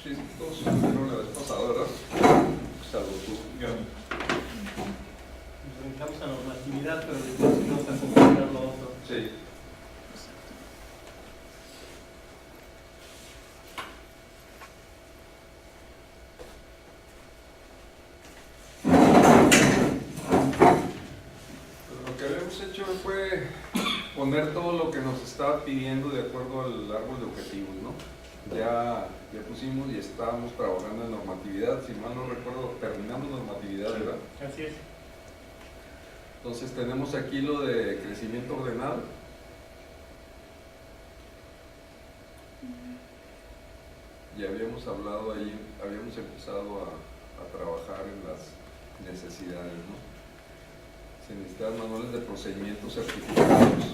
Sí, todos estuvieron la vez pasada, ¿verdad? Salvo tú. Nos brincamos a normatividad, pero después vamos a completar lo otro. Sí. Lo que habíamos hecho fue poner todo lo que nos estaba pidiendo de acuerdo al árbol de objetivos, ¿no? Ya pusimos y estábamos trabajando en normatividad, si mal no recuerdo, terminamos normatividad, ¿verdad? Así es. Entonces tenemos aquí lo de crecimiento ordenado. Ya habíamos hablado ahí, habíamos empezado a trabajar en las necesidades, ¿no? Se necesitan manuales de procedimientos certificados.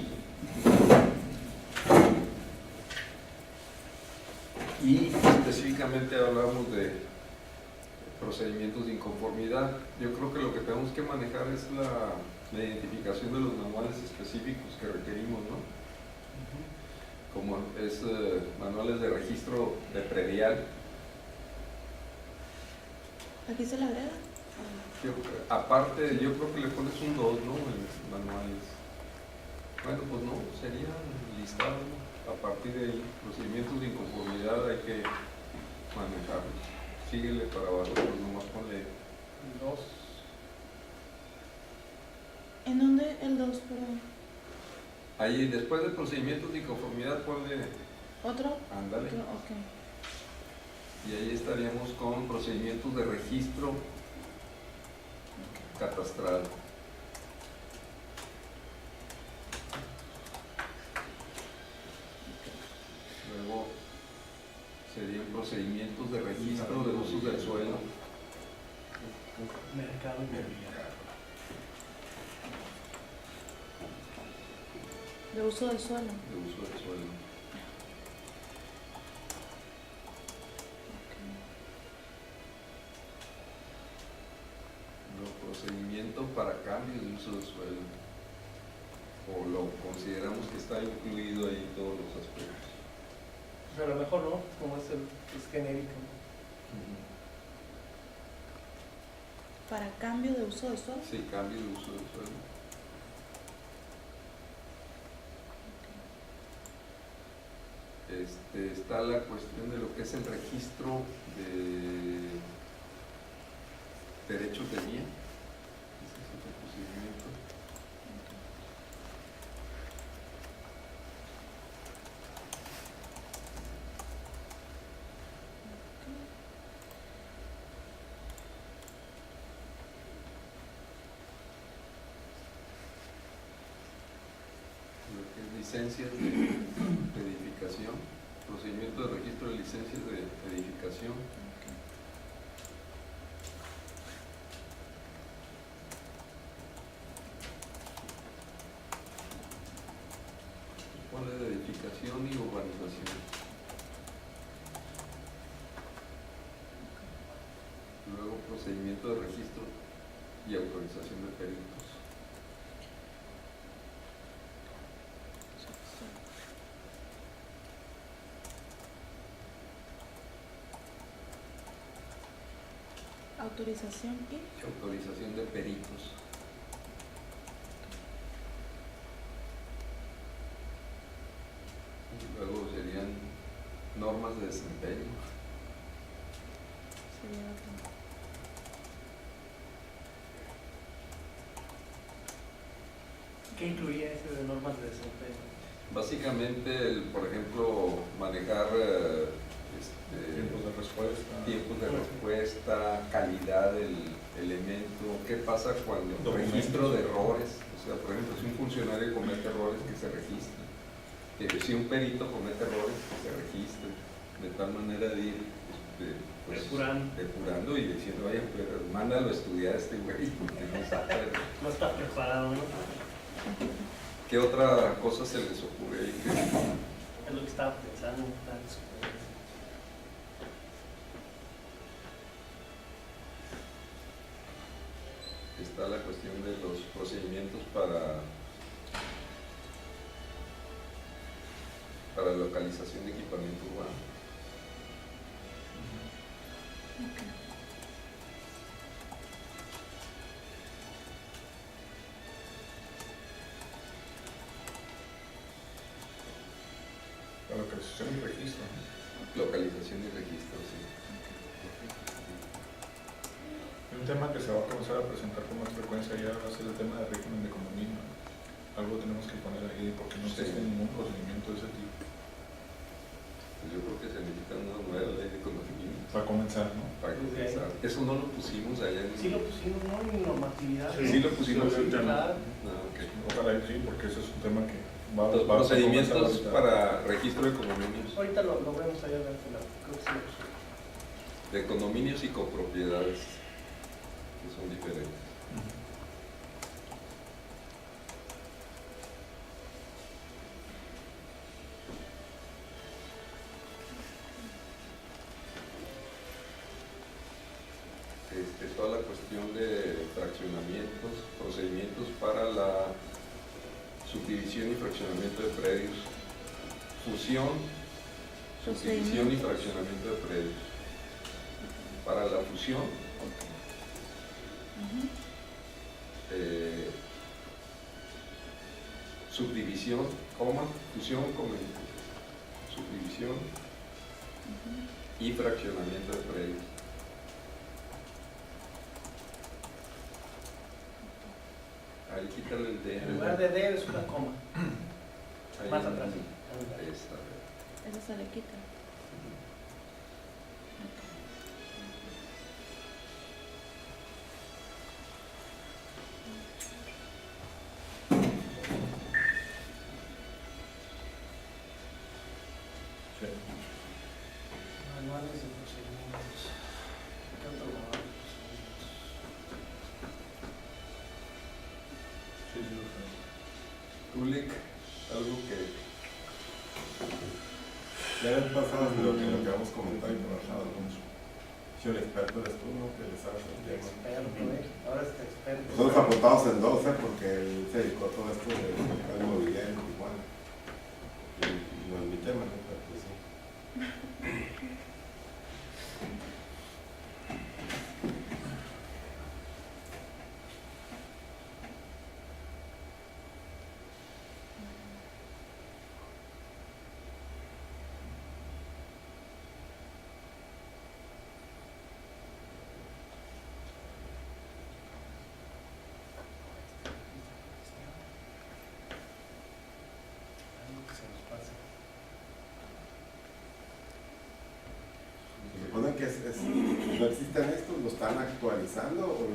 Y específicamente hablamos de procedimientos de inconformidad. Yo creo que lo que tenemos que manejar es la identificación de los manuales específicos que requerimos, ¿no? Como es manuales de registro de predial. ¿Aquí se le agrega? Aparte, yo creo que le pones un 2, ¿no? En manuales. Bueno, pues no, sería listado, ¿no? A partir de ahí, procedimientos de inconformidad hay que manejarlos. Síguele para abajo, pues nomás ponle 2. ¿En dónde el 2, perdón? ahí, después de procedimientos de inconformidad, ponle, ¿Otro? ándale. Otro, ok. Y ahí estaríamos con procedimientos de registro catastral. Luego serían procedimientos de registro de usos del suelo. Mercado inmobiliario. De uso del suelo. De uso del suelo. Luego procedimiento para cambios de uso del suelo. O lo consideramos que está incluido ahí en todos los aspectos. Pero a lo mejor no, como es genérico. Para cambio de uso del suelo. Sí, cambio de uso del suelo. Está la cuestión de lo que es el registro de derechos de vía. Ese es otro procedimiento. Lo que es licencias de edificación, procedimiento de registro de licencias de edificación. Ponle de edificación y urbanización. Luego procedimiento de registro y autorización de peritos. Autorización y Autorización de peritos. Y luego serían normas de desempeño. sería otro. ¿Qué incluía ese de normas de desempeño? Básicamente, por ejemplo, manejar tiempos de respuesta, calidad del elemento, qué pasa cuando registro de errores, o sea, por ejemplo, si un funcionario comete errores, que se registren, si un perito comete errores, que se registren, de tal manera de ir pues, depurando y diciendo, oye, pero mándalo a estudiar a este güey, porque no sabe. No está preparado, ¿no? ¿Qué otra cosa se les ocurre ahí? Es lo que estaba pensando. Está la cuestión de los procedimientos para localización de equipamiento urbano. localización y registro, ¿no? Localización y registro, sí. Un tema que se va a comenzar a presentar con más frecuencia ya va a ser el tema del régimen de condominio. Algo tenemos que poner ahí porque no existe ningún procedimiento de ese tipo. Pues yo creo que se necesita una nueva ley de condominio. Para comenzar, ¿no? Para comenzar. Eso no lo pusimos allá en... Sí lo pusimos, ¿no? En normatividad. Sí lo pusimos en Claro. okay. Ojalá sí, porque ese es un tema que va Los a procedimientos comenzar para registro de condominios. Ahorita lo vemos allá en la creo que sí lo pusimos. De condominios y copropiedades, que son diferentes. Toda la cuestión de fraccionamientos, procedimientos para la subdivisión y fraccionamiento de predios, fusión, subdivisión y fraccionamiento de predios. Para la fusión, subdivisión, fusión, subdivisión y fraccionamiento de predios. Ahí quítale el D. En lugar de D es una coma. Ahí Más atrás. Ahí está. Eso se le quita. Manuales de procedimientos. ¿Qué otro manual de procedimientos? Kulik, algo que... Ya ven pasado de lo que habíamos comentado y trabajado mucho. Si el experto eres tú, ¿no? Que le sabes el tema. Experto, ahora es experto. Nosotros apuntados en 12 porque él se dedicó a todo esto de mercado inmobiliario en Tijuana. Y no es mi tema, ¿no? Pero pues sí. Se supone que no existen estos, ¿lo están actualizando o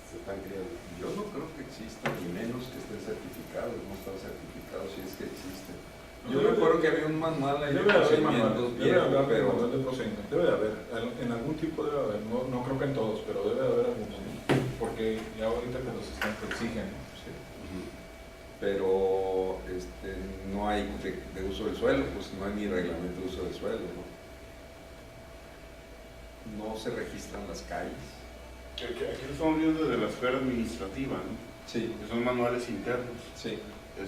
se están creando? Yo no creo que exista, ni menos que estén certificados, no están certificados si es que existen. Yo me acuerdo que había un manual ahí de procedimientos viejo, pero... Debe de haber, en algún tipo debe haber, no creo que en todos, pero debe de haber algunos, ¿no? Porque ya ahorita que los están te exigen, ¿no? Sí. Pero no hay de uso del suelo, pues no hay ni reglamento de uso del suelo, ¿no? No se registran las calles. Aquí lo estamos viendo desde la esfera administrativa, ¿no? Sí, Que son manuales internos. sí. Pero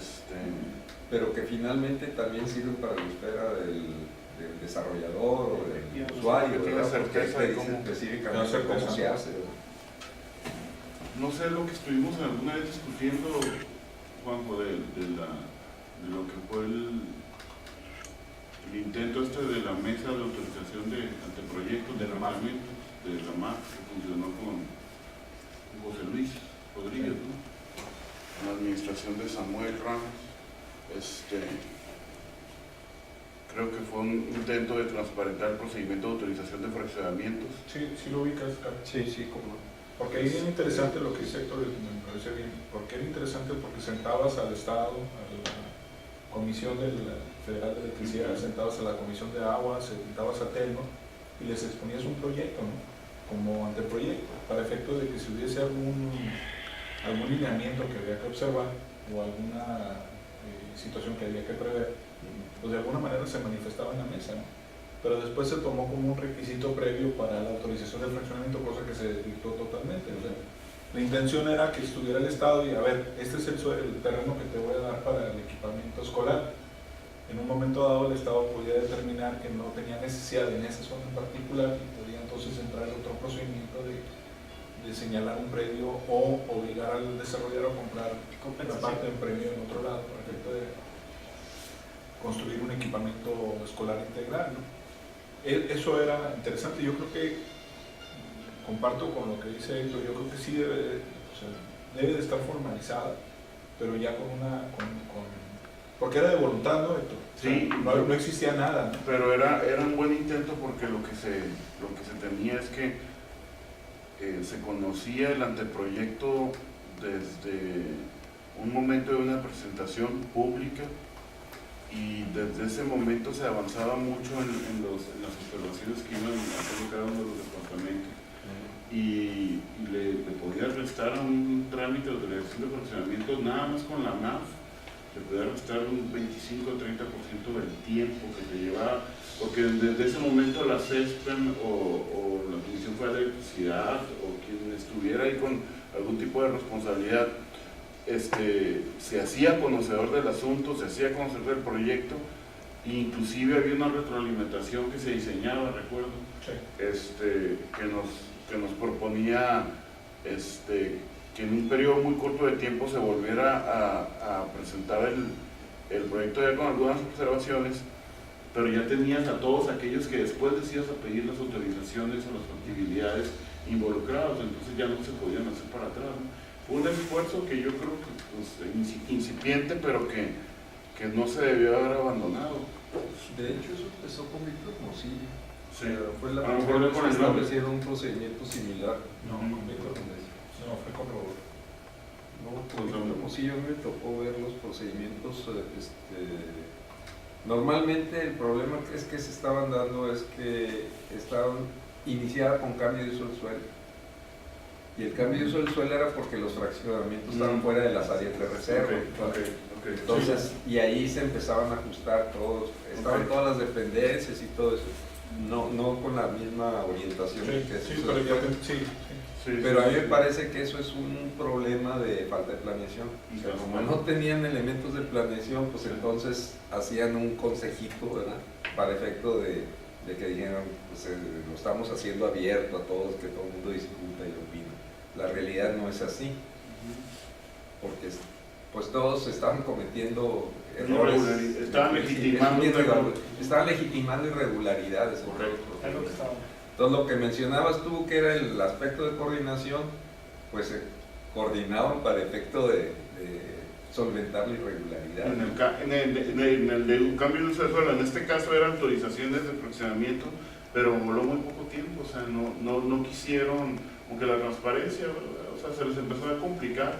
Pero que finalmente también sirven para la esfera del desarrollador o del usuario, tiene ¿verdad? Porque certeza te de dicen cómo- específicamente cómo se hace, ¿verdad? no sé lo que estuvimos alguna vez discutiendo, Juanjo, de lo que fue el intento de la mesa de autorización de anteproyectos de reglamentos de la MAP, que funcionó con José Luis Rodríguez, ¿no? En la administración de Samuel Ramos. Creo que fue un intento de transparentar el procedimiento de autorización de fraccionamientos. Sí, sí lo ubicas, Carlos. Sí, sí, cómo no. Porque ahí es interesante lo que dice Héctor, me parece bien. Porque era interesante porque sentabas al Estado, a la Comisión Federal de Electricidad, sentabas a la Comisión de Agua, sentabas a Telno y les exponías un proyecto, ¿no? Como anteproyecto, para efecto de que si hubiese algún lineamiento que había que observar o alguna situación que había que prever, pues de alguna manera se manifestaba en la mesa, ¿no? Pero después se tomó como un requisito previo para la autorización del fraccionamiento, cosa que se dictó totalmente. O sea, la intención era que estuviera el Estado y, a ver, este es el terreno que te voy a dar para el equipamiento escolar. En un momento dado el Estado podía determinar que no tenía necesidad en esa zona en particular y podía entonces entrar en otro procedimiento de señalar un predio o obligar al desarrollador a comprar una parte del premio en otro lado para efecto de construir un equipamiento equipamiento escolar integral, ¿no? Eso era interesante. Yo creo que comparto con lo que dice Héctor. Yo creo que sí debe de estar formalizada, pero ya porque era de voluntad, ¿no, Héctor? Sí, No existía nada, ¿no? pero era un buen intento, porque lo que se temía es que se conocía el anteproyecto desde un momento de una presentación pública, y desde ese momento se avanzaba mucho en las observaciones que iban haciendo cada uno de los departamentos, y le podía restar a un trámite de delegación de funcionamiento nada más con la MAF, le podía restar un 25 o 30% del tiempo que te llevaba, porque desde ese momento la CESPEN o la Comisión Federal de Electricidad o quien estuviera ahí con algún tipo de responsabilidad se hacía conocedor del asunto, se hacía conocer del proyecto, e inclusive había una retroalimentación que se diseñaba, recuerdo, Sí. que nos proponía que en un periodo muy corto de tiempo se volviera a presentar el proyecto ya con algunas observaciones, pero ya tenías a todos aquellos que después decías a pedir las autorizaciones o las factibilidades involucrados, entonces ya no se podían hacer para atrás, ¿no? Fue un esfuerzo que yo creo que incipiente, pero que no se debió haber abandonado. De hecho, eso empezó con Víctor Hermosillo. Sí. Fue la A lo primera mejor vez con que el nombre. establecieron un procedimiento similar. No, con Víctor. No, fue con Rodolfo. No, con Víctor Hermosillo a mí me tocó ver los procedimientos. Normalmente el problema que se estaban dando es que estaban iniciada con cambio de uso del suelo. Y el cambio de uso del suelo era porque los fraccionamientos estaban fuera de las áreas de reserva. Okay. Entonces, y ahí se empezaban a ajustar todos, estaban todas las dependencias y todo eso, no con la misma orientación que Sí, eso pero después. Pero a mí me parece que eso es un problema de falta de planeación. O sea, como no tenían elementos de planeación, pues entonces hacían un consejito, ¿verdad? Para efecto de que dijeran, pues lo estamos haciendo abierto a todos, que todo el mundo discuta y opina. La realidad no es así, porque pues todos estaban cometiendo errores, estaban legitimando irregularidades. Entonces lo que mencionabas tú, que era el aspecto de coordinación, pues se coordinaban para efecto de solventar la irregularidad. En el de cambio de uso de suelo, en este caso eran autorizaciones de fraccionamiento, pero voló muy poco tiempo, o sea, no quisieron, aunque la transparencia, o sea, se les empezó a complicar,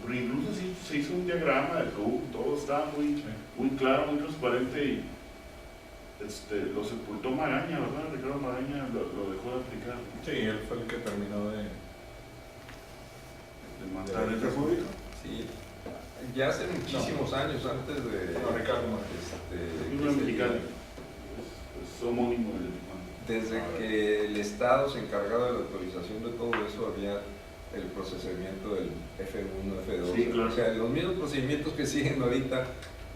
pero incluso sí, se hizo un diagrama del CUB, todo estaba muy claro, muy transparente, y lo sepultó Magaña, ¿verdad? Ricardo Magaña lo dejó de aplicar. Sí, él fue el que terminó de matar el República. Sí, ya hace muchísimos años, antes de... Ricardo un mexicano, es homónimo del Desde que el Estado se encargaba de la autorización de todo eso, había el procesamiento del F1, F2, sí, claro. O sea, los mismos procedimientos que siguen ahorita,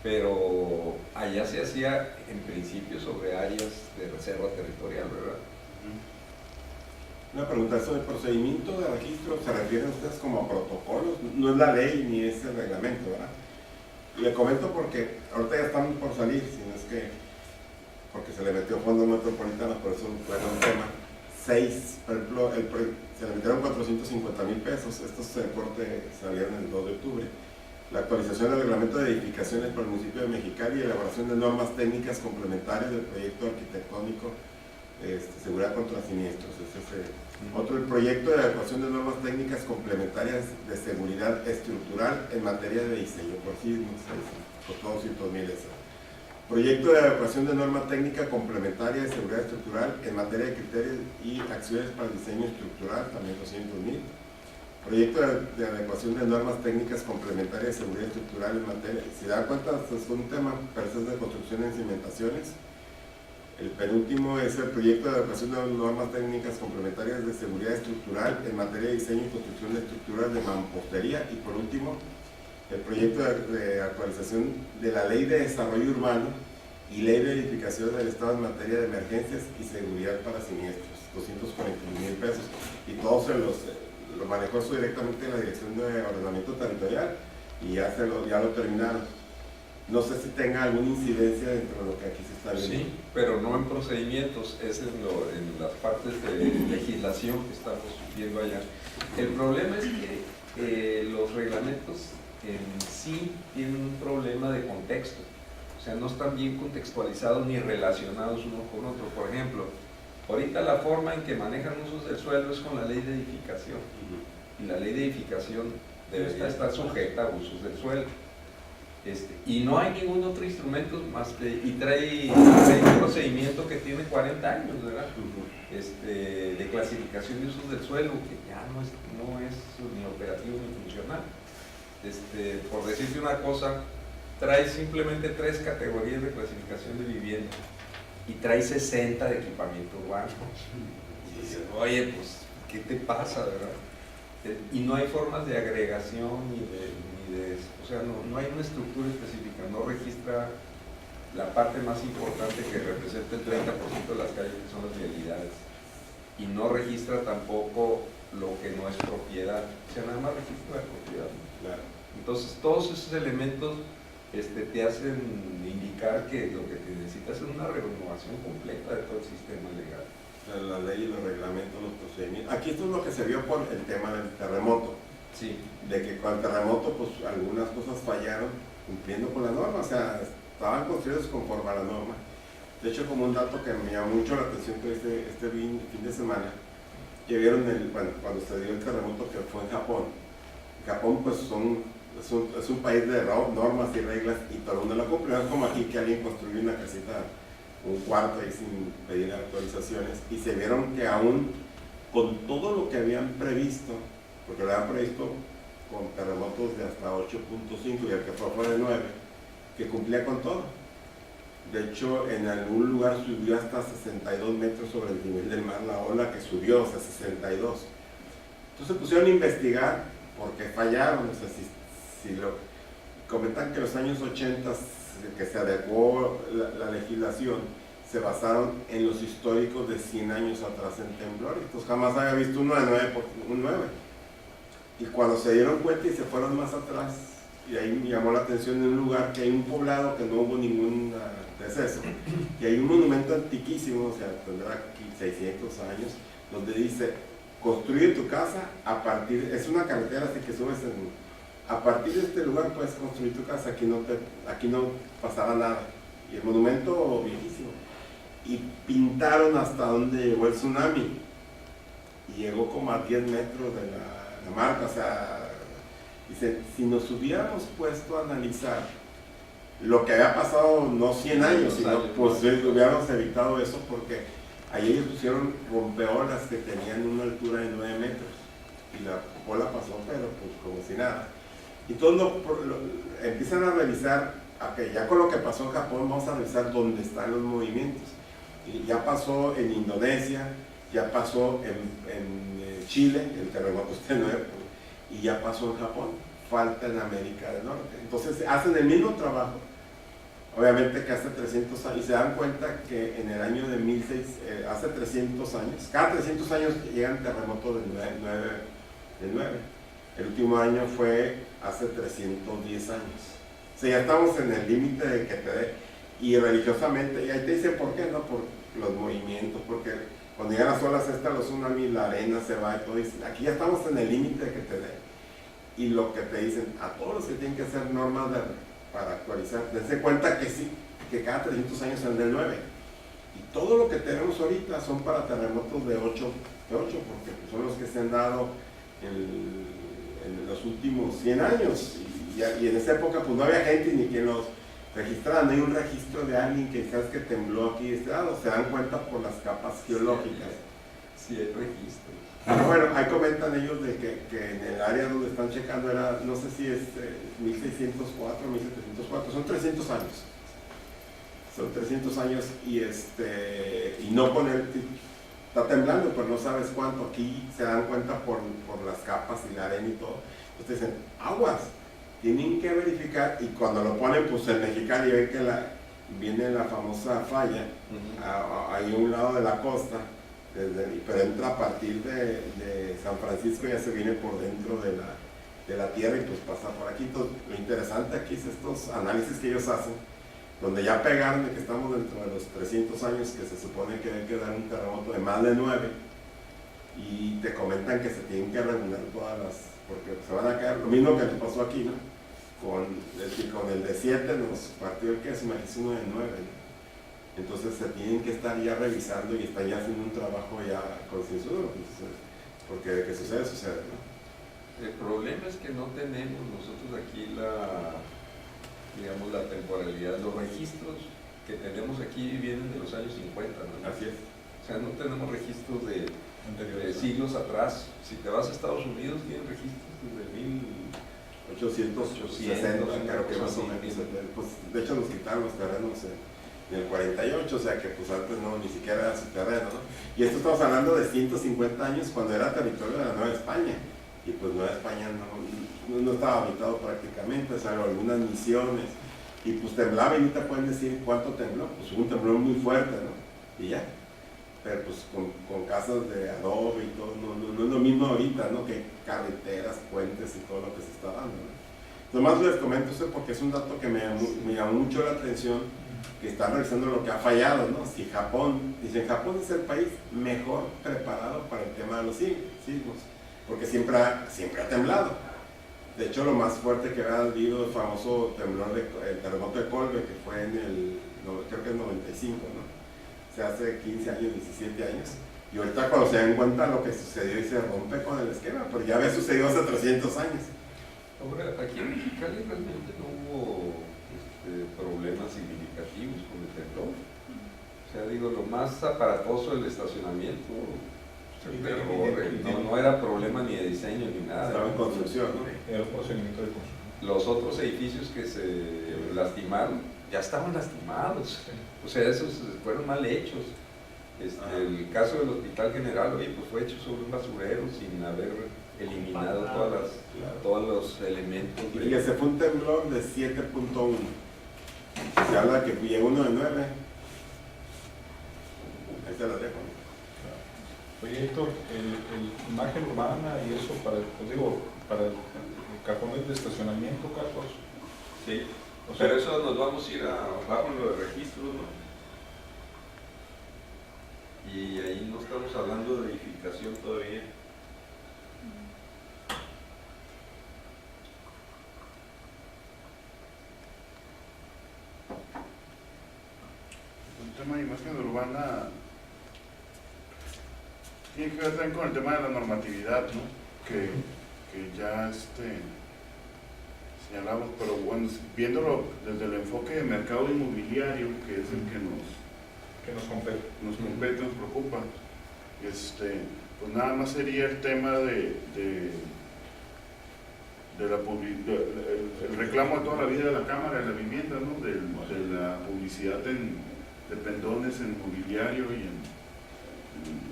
pero allá se hacía en principio sobre áreas de reserva territorial, ¿verdad? Una pregunta, ¿eso del procedimiento de registro se refieren ustedes como a protocolos? No es la ley ni es el reglamento, ¿verdad? Y le comento porque ahorita ya están por salir, sino es que porque se le metió fondos metropolitanos, por eso fue un tema. 6, por ejemplo, se le metieron 450,000 pesos, estos corte salieron el 2 de octubre. La actualización del reglamento de edificaciones para el municipio de Mexicali y elaboración de normas técnicas complementarias del proyecto arquitectónico, seguridad contra siniestros. Otro, el proyecto de adecuación de normas técnicas complementarias de seguridad estructural en materia de diseño por sismos, costó 200,000 eso. Proyecto de adecuación de norma técnica complementaria de seguridad estructural en materia de criterios y acciones para el diseño estructural, también 200,000. Proyecto de adecuación de normas técnicas complementarias de seguridad estructural en materia, si dan cuenta, es un tema, procesos de construcción en cimentaciones. El penúltimo es el proyecto de adecuación de normas técnicas complementarias de seguridad estructural en materia de diseño y construcción de estructuras de mampostería. Y por último, el proyecto de actualización de la Ley de Desarrollo Urbano y Ley de Edificación del Estado en materia de emergencias y seguridad para siniestros, 241,000 pesos. Y todos lo manejó eso directamente en la Dirección de Ordenamiento Territorial y ya lo terminaron. no sé si tenga alguna incidencia dentro de lo que aquí se está viendo. Sí, pero no en procedimientos, es en las partes de legislación que estamos viendo allá. El problema es que los reglamentos en sí tienen un problema de contexto, o sea, no están bien contextualizados ni relacionados uno con otro. Por ejemplo, ahorita la forma en que manejan usos del suelo es con la ley de edificación, y la ley de edificación debería estar sujeta a usos del suelo. Y no hay ningún otro instrumento más y trae un procedimiento que tiene 40 años, ¿verdad? De clasificación de usos del suelo, que ya no es ni operativo ni funcional. Por decirte una cosa, trae simplemente 3 categorías de clasificación de vivienda y trae 60 de equipamiento urbano. Y dices, oye, pues, ¿qué te pasa, verdad? Y no hay formas de agregación o sea, no hay una estructura específica, no registra la parte más importante que representa el 30% de las calles, que son las vialidades, y no registra tampoco lo que no es propiedad, o sea, nada más registra la propiedad. Claro. Entonces, todos esos elementos te hacen indicar que lo que te necesitas es una renovación completa de todo el sistema legal. La ley, los reglamentos, los procedimientos. Aquí esto es lo que se vio por el tema del terremoto. Sí. De que con el terremoto, pues algunas cosas fallaron cumpliendo con la norma, o sea, estaban construidos conforme a la norma. De hecho, como un dato que me llamó mucho la atención que este fin de semana, que vieron cuando se dio el terremoto que fue en Japón. En Japón, pues es un país de normas y reglas y todo el mundo lo cumple. No es como aquí que alguien construyó una casita, un cuarto ahí sin pedir actualizaciones, y se vieron que aún con todo lo que habían previsto, porque lo habían previsto con terremotos de hasta 8.5 y el que fue de 9, que cumplía con todo. De hecho, en algún lugar subió hasta 62 metros sobre el nivel del mar la ola, que subió, o sea, 62. Entonces se pusieron a investigar porque fallaron, o sea, si lo comentan que en los años 80 que se adecuó la legislación, se basaron en los históricos de 100 años atrás en temblores. Entonces jamás había visto uno de 9 por un 9. Y cuando se dieron cuenta y se fueron más atrás, y ahí me llamó la atención en un lugar que hay un poblado que no hubo ningún deceso, y hay un monumento antiquísimo, o sea, tendrá aquí 600 años, donde dice, construye tu casa a partir, es una carretera así que subes a partir de este lugar puedes construir tu casa, aquí no pasará nada. Y el monumento viejísimo. Y pintaron hasta donde llegó el tsunami, y llegó como a 10 metros de la marca, o sea, dice, si nos hubiéramos puesto a analizar lo que había pasado, no 100 años, sino pues hubiéramos evitado eso, porque ahí ellos pusieron rompeolas que tenían una altura de 9 metros, y la ola pasó, pero pues como si nada. Y todos empiezan a revisar, okay, ya con lo que pasó en Japón, vamos a revisar dónde están los movimientos. Y ya pasó en Indonesia, ya pasó en Chile, el terremoto nuevo, y ya pasó en Japón, falta en América del Norte. Entonces hacen el mismo trabajo, obviamente que hace 300 años, y se dan cuenta que en el año de 1600, hace 300 años, cada 300 años llegan terremotos del 9. El último año fue hace 310 años. O sea, ya estamos en el límite de que te dé, y religiosamente, y ahí te dicen por qué, ¿no? Por los movimientos, porque cuando llegan las olas estas, los tsunamis, la arena se va y todo, y aquí ya estamos en el límite de que te dé. Y lo que te dicen, a todos los que tienen que hacer normas para actualizar, dense cuenta que sí, que cada 300 años es del 9. Y todo lo que tenemos ahorita son para terremotos de 8, porque son los que se han dado en los últimos 100 años. Y en esa época pues no había gente ni quien los registrara, no hay un registro de alguien que sabes que tembló aquí de este lado, se dan cuenta por las capas geológicas. Sí, hay registro. Bueno, ahí comentan ellos de que en el área donde están checando era, no sé si es 1604, 1704, son 300 años. Son 300 años y no poner, está temblando, pero no sabes cuánto. Aquí se dan cuenta por las capas y la arena y todo. Entonces dicen, aguas, tienen que verificar, y cuando lo ponen, pues en Mexicali ven que viene la famosa falla, ahí a un lado de la costa, pero entra a partir de San Francisco, ya se viene por dentro de la Tierra y pues pasa por aquí. Entonces, lo interesante aquí es estos análisis que ellos hacen, donde ya pegaron de que estamos dentro de los 300 años que se supone que debe quedar un terremoto de más de 9, y te comentan que se tienen que regular todas las, porque se van a caer, lo mismo que nos pasó aquí, ¿no? Con el de 7 nos partió el queso, imagínense uno de 9, ¿no? Entonces se tienen que estar ya revisando y están ya haciendo un trabajo ya concienzudo, pues, porque de que sucede, sucede, ¿no? El problema es que no tenemos nosotros aquí digamos, la temporalidad. Los registros que tenemos aquí vienen de los años 50, ¿no? Así es. O sea, no tenemos registros de Anteriores. siglos atrás. Si te vas a Estados Unidos, tienen registros desde 1860, creo que más o menos. Pues, de hecho, nos quitaron los terrenos en el 48, o sea que pues antes no, ni siquiera era su terreno, ¿no? Y esto estamos hablando de 150 años cuando era territorio de la Nueva España. Y pues Nueva España no estaba habitado prácticamente, o sea, algunas misiones. Y pues temblaba y no te pueden decir cuánto tembló, pues hubo un temblor muy fuerte, ¿no? Y ya. Pero pues con casas de adobe y todo, no es lo mismo ahorita, ¿no? Que carreteras, puentes y todo lo que se está dando, ¿no? Nomás les comento eso porque es un dato que me llamó mucho la atención, que están revisando lo que ha fallado, ¿no? Si Japón, dicen, Japón es el país mejor preparado para el tema de los sismos, porque siempre ha temblado. De hecho, lo más fuerte que ha habido el famoso temblor, el terremoto de Colbe, que fue creo que el 95, ¿no? O sea, hace 15 años, 17 años. Y ahorita cuando se dan cuenta lo que sucedió y se rompe con el esquema, pero ya había sucedido hace 300 años. Ahora, aquí en Mexicali realmente no hubo problemas significativos con el temblor. O sea, digo, lo más aparatoso del estacionamiento, no era problema ni de diseño ni nada. Estaba en construcción, ¿no? Era un procedimiento de construcción. Los otros edificios que se lastimaron, ya estaban lastimados. O sea, esos fueron mal hechos. El caso del Hospital General, oye, pues fue hecho sobre un basurero sin haber eliminado todos los elementos. Y que se fue un temblor de 7.1. Se habla que llegó uno de 9. Ahí te la dejo. Oye, Héctor, el imagen urbana y eso para el cajones de estacionamiento, Carlos. Sí, O sea, pero eso nos vamos a ir abajo en lo de registros, ¿no? Y ahí no estamos hablando de edificación todavía. El tema de imagen urbana tiene que ver también con el tema de la normatividad, ¿no? Que ya señalamos, pero bueno, viéndolo desde el enfoque de mercado inmobiliario, que es el que nos compete, nos preocupa, pues nada más sería el tema el reclamo de toda la vida de la Cámara de la Vivienda, ¿no? De la publicidad de pendones en mobiliario y en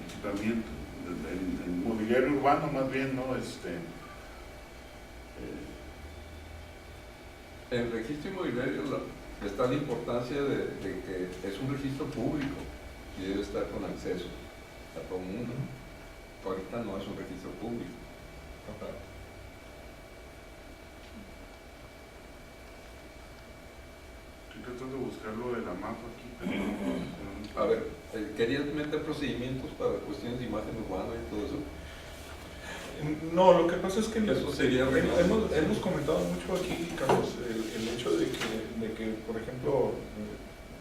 equipamiento, en mobiliario urbano más bien, ¿no? El registro inmobiliario está la importancia de que es un registro público y debe estar con acceso a todo el mundo. Ahorita no es un registro público. Estoy tratando de buscarlo de la mapa aquí. A ver, ¿querías meter procedimientos para cuestiones de imagen urbana y todo eso? No, lo que pasa es que Eso sería hemos comentado mucho aquí, Carlos, el hecho de que, por ejemplo,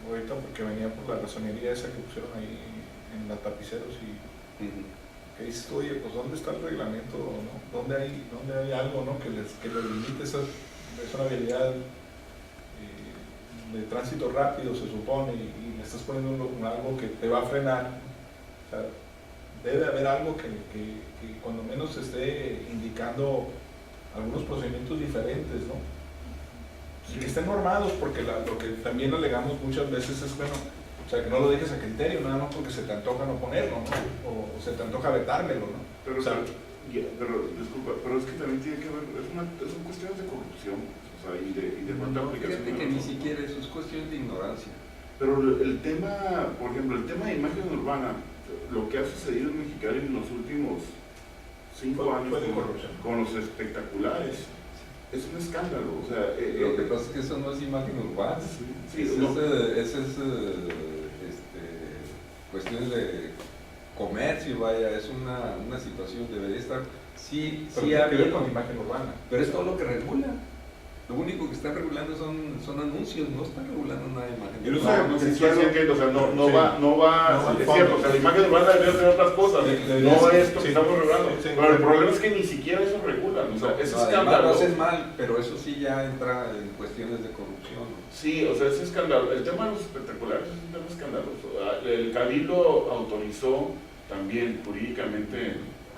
ahorita porque venía por la gasonería esa que pusieron ahí en la Tapiceros y que dices tú, oye, pues ¿dónde está el reglamento? ¿No? ¿Dónde hay algo, ¿no? que les limite esa vialidad de tránsito rápido, se supone, y le estás poniendo algo que te va a frenar? O sea, debe haber algo que cuando menos esté indicando algunos procedimientos diferentes, ¿no? Y que estén normados, porque lo que también alegamos muchas veces es, bueno, o sea, que no lo dejes a criterio, nada más porque se te antoja no ponerlo, ¿no? O se te antoja vetármelo, ¿no? Pero, o sea, disculpa, pero es que también tiene que ver, son cuestiones de corrupción, o sea, y de falta de aplicación. Fíjate que ni siquiera eso es cuestión de ignorancia. Pero el tema, por ejemplo, el tema de imagen urbana, lo que ha sucedido en Mexicali en los últimos 5 Fue años de corrupción. con los espectaculares. Es un escándalo. O sea, Lo que pasa es que eso no es imagen urbana. sí, Ese no. es cuestiones de comercio, vaya, es una situación, debería estar, sí, Pero sí tiene ha que ver habido, con imagen urbana. pero es todo lo que regula. Lo único que está regulando son anuncios, no está regulando nada de imagen. Y no urbana. No, sé, sí, sí entiendo, o sea, no Sí. va, al es fondo. cierto, o sea, la imagen urbana debería tener otras cosas, Debería no ser, esto sí. que estamos regulando. Sí, sí. Pero el problema es que ni siquiera eso regulan, o sea, es No, además escándalo. lo hacen mal, pero eso sí ya entra en cuestiones de corrupción, ¿no? Sí, o sea, es escándalo. El tema de los espectaculares es un tema escandaloso. El Cabildo autorizó también jurídicamente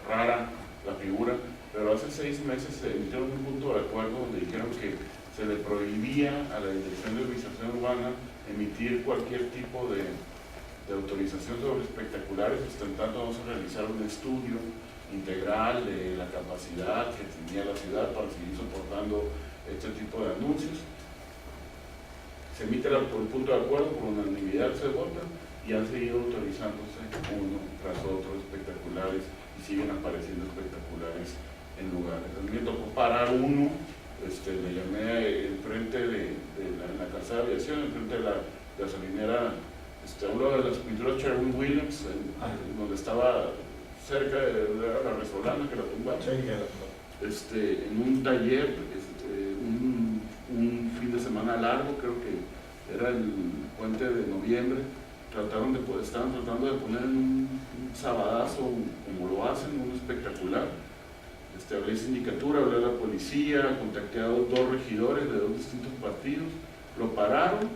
rara la figura, pero hace 6 meses se emitieron un punto de acuerdo donde dijeron que se le prohibía a la Dirección de Organización Urbana emitir cualquier tipo de autorización sobre espectaculares, hasta en tanto vamos a realizar un estudio integral de la capacidad que tenía la ciudad para seguir soportando este tipo de anuncios. Se emite el punto de acuerdo, por unanimidad se vota y han seguido autorizándose uno tras otro espectaculares y siguen apareciendo espectaculares en lugares. A mí me tocó parar uno, le llamé enfrente en la calzada de aviación, enfrente de la gasolinera, a uno de las pinturas Sherwin Williams, donde estaba cerca de la Resolana que la tumbaron. Sí, ya la- En un taller, un fin de semana largo, creo que era el puente de noviembre, estaban tratando de poner un sabadazo, como lo hacen, un espectacular. Hablé de sindicatura, hablé de la policía, contacté a 2 regidores de 2 distintos partidos, lo pararon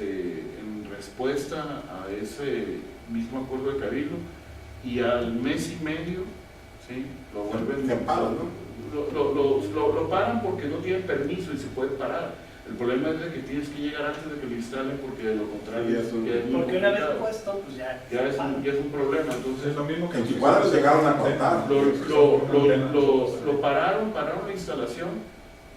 en respuesta a ese mismo acuerdo de Cabildo, y al mes y medio, ¿sí? Lo vuelven, Se paran, ¿no? lo paran porque no tienen permiso y se puede parar. El problema es de que tienes que llegar antes de que lo instalen, porque de lo contrario Sí, es un- ya es muy Porque una vez complicado. puesto, pues ya. Ya es un problema. Entonces, Es lo mismo que En Tijuana los llegaron a cortar. lo pararon la instalación,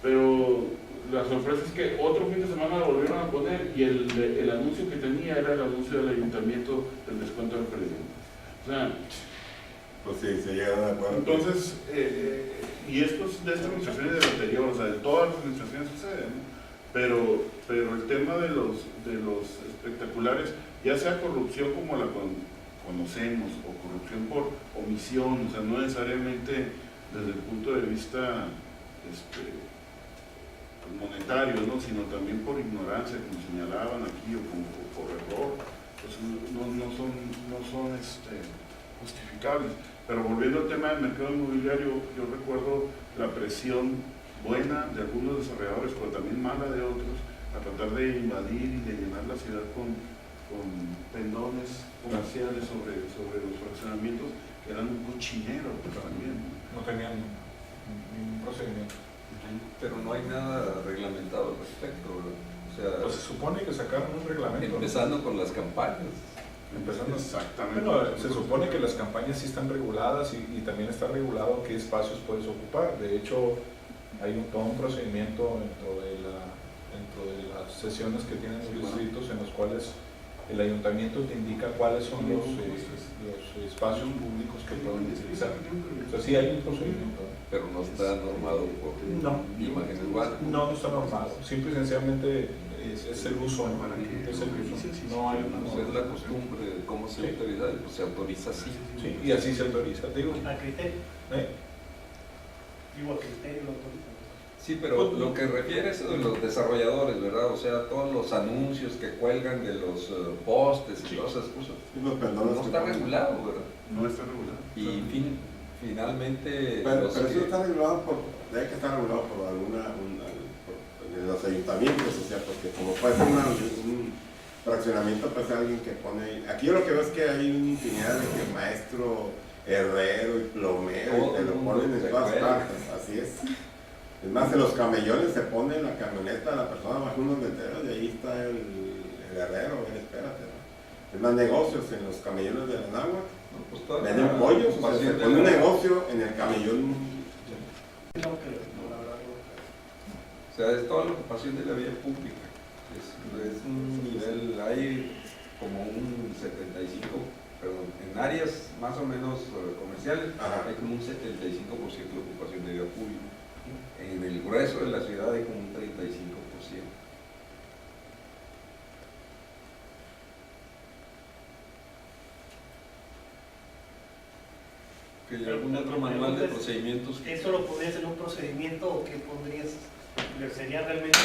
pero la sorpresa es que otro fin de semana lo volvieron a poner y el anuncio que tenía era el anuncio del ayuntamiento del descuento del predio. O sea, Pues sí, se llegaron a acuerdo. entonces, y esto es de esta administración y de la anterior, o sea, de todas las administraciones sucede, ¿no? Pero el tema de los espectaculares, ya sea corrupción como la conocemos, o corrupción por omisión, o sea, no necesariamente desde el punto de vista monetario, ¿no? Sino también por ignorancia, como señalaban aquí, o como por error, pues no son justificables. Pero volviendo al tema del mercado inmobiliario, yo recuerdo la presión buena de algunos desarrolladores, pero también mala de otros, a tratar de invadir y de llenar la ciudad con pendones comerciales sobre los fraccionamientos, que eran un cochinero pues, también. No tenían ningún procedimiento. Pero no hay nada reglamentado al respecto, ¿verdad? O sea, Pues se supone que sacaron un reglamento. empezando con las campañas. Empezando. Exactamente. Bueno, se supone que las campañas sí están reguladas y también está regulado qué espacios puedes ocupar. De hecho, hay todo un procedimiento dentro de las sesiones que tienen los distritos en los cuales el ayuntamiento te indica cuáles son los espacios públicos que pueden utilizar. O sea, sí hay un procedimiento. Pero no está normado por imagen urbana. No está normado. Simple y sencillamente es el uso. Es el uso. No hay Pues es la costumbre de cómo se Sí. autoriza, pues se autoriza así. Sí, y así se autoriza. Digo, A criterio. ¿eh? Digo, a criterio lo autorizan. Sí, pero lo que refiere es de los desarrolladores, ¿verdad? O sea, todos los anuncios que cuelgan de los postes y todas esas cosas. Y los pendones No que está ponen. regulado, ¿verdad? No está regulado. Y finalmente... Pero los eso que- está regulado debe que estar regulado por en los ayuntamientos, o sea, porque como puede ser un fraccionamiento, pues alguien que pone. Aquí yo lo que veo es que hay una infinidad de que maestro, herrero y plomero, y te lo ponen en todas partes, así es. Es más, en los camellones se pone la camioneta de la persona bajo unos letreros y ahí está el herrero, espérate, ¿no? Es más, negocios en los camellones de la náhuatl. no, pues toda Venden la pollos, o sea, ocupación se de pone un la- negocio en el camellón. No, que la verdad no. O sea, es toda la ocupación de la vía pública. Es un nivel, hay como un 75, perdón, en áreas más o menos comerciales comerciales, Ajá. hay como un 75% de ocupación de vía pública. En el grueso de la ciudad hay como un 35%. ¿Hay algún otro manual de procedimientos? ¿Eso lo pondrías en un procedimiento o qué pondrías? ¿Sería realmente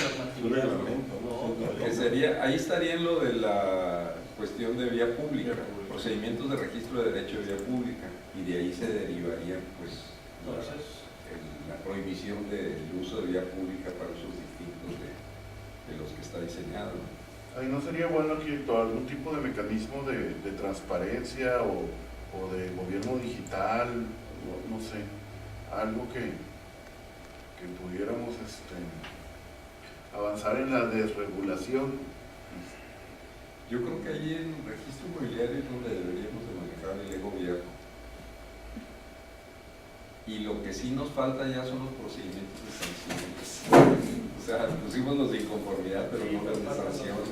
Un normatividad? reglamento, ¿no? Que sería, ahí estaría en lo de la cuestión de vía pública, procedimientos de registro de derecho de vía pública, y de ahí se derivaría pues Entonces, la prohibición del uso de vía pública para usos distintos de los que está diseñado, ¿no? Ahí no sería bueno que algún tipo de mecanismo de transparencia o de gobierno digital, no sé, algo que pudiéramos avanzar en la desregulación. Yo creo que ahí en registro inmobiliario es donde deberíamos de manejar el e-gobierno. Y lo que sí nos falta ya son los procedimientos de sanciones. O sea, pusimos los de inconformidad, pero no los de sanciones.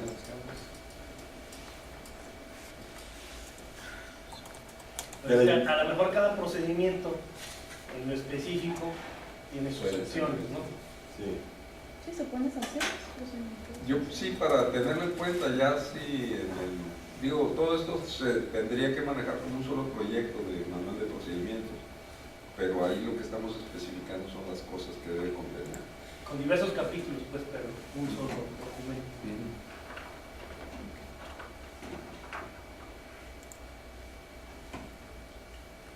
a lo mejor cada procedimiento en lo específico tiene sus Puede ser. secciones, ¿no? Sí. Sí, se pone sanciones. procedimientos. Yo sí, para tenerlo en cuenta ya sí, digo, todo esto se tendría que manejar como un solo proyecto de manual de procedimientos, pero ahí lo que estamos especificando son las cosas que debe contener. Con diversos capítulos, pues, pero un solo documento.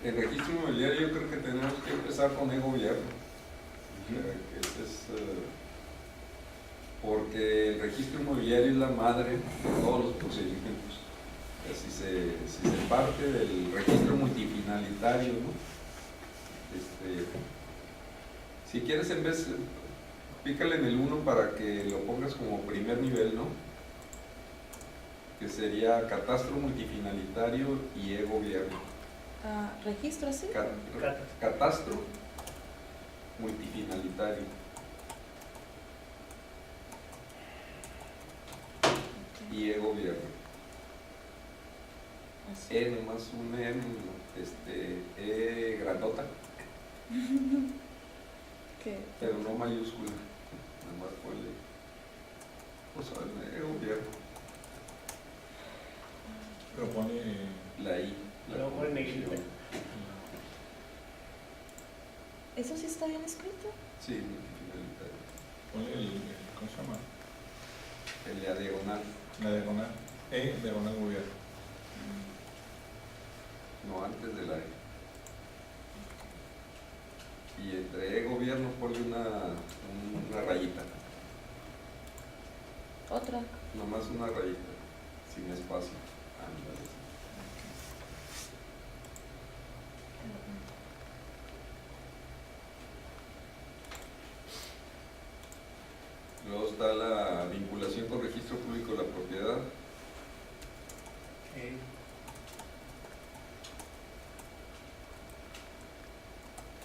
El registro inmobiliario yo creo que tenemos que empezar con e-gobierno. O sea, que ese es, porque el registro inmobiliario es la madre de todos los procedimientos. Si se parte del registro multifinalitario, ¿no? Si quieres, en vez, pícale en el 1 para que lo pongas como primer nivel, ¿no? Que sería catastro multifinalitario y e-gobierno. Registro así. Catastro multifinalitario. Y e-gobierno. Así. Nomás un E grandota, ¿Qué? pero no mayúscula. Nomás ponle, pues, e-gobierno. Pero pone La I. Luego pone negrita. ¿Eso sí está bien escrito? Sí, multifinalitario. pone ¿cómo se llama? La diagonal. La diagonal. Diagonal gobierno. No, antes de la E. Y entre e-gobierno ponle una rayita. Otra. Nomás una rayita, sin espacio. Ándale. Luego está la vinculación con registro público de la propiedad.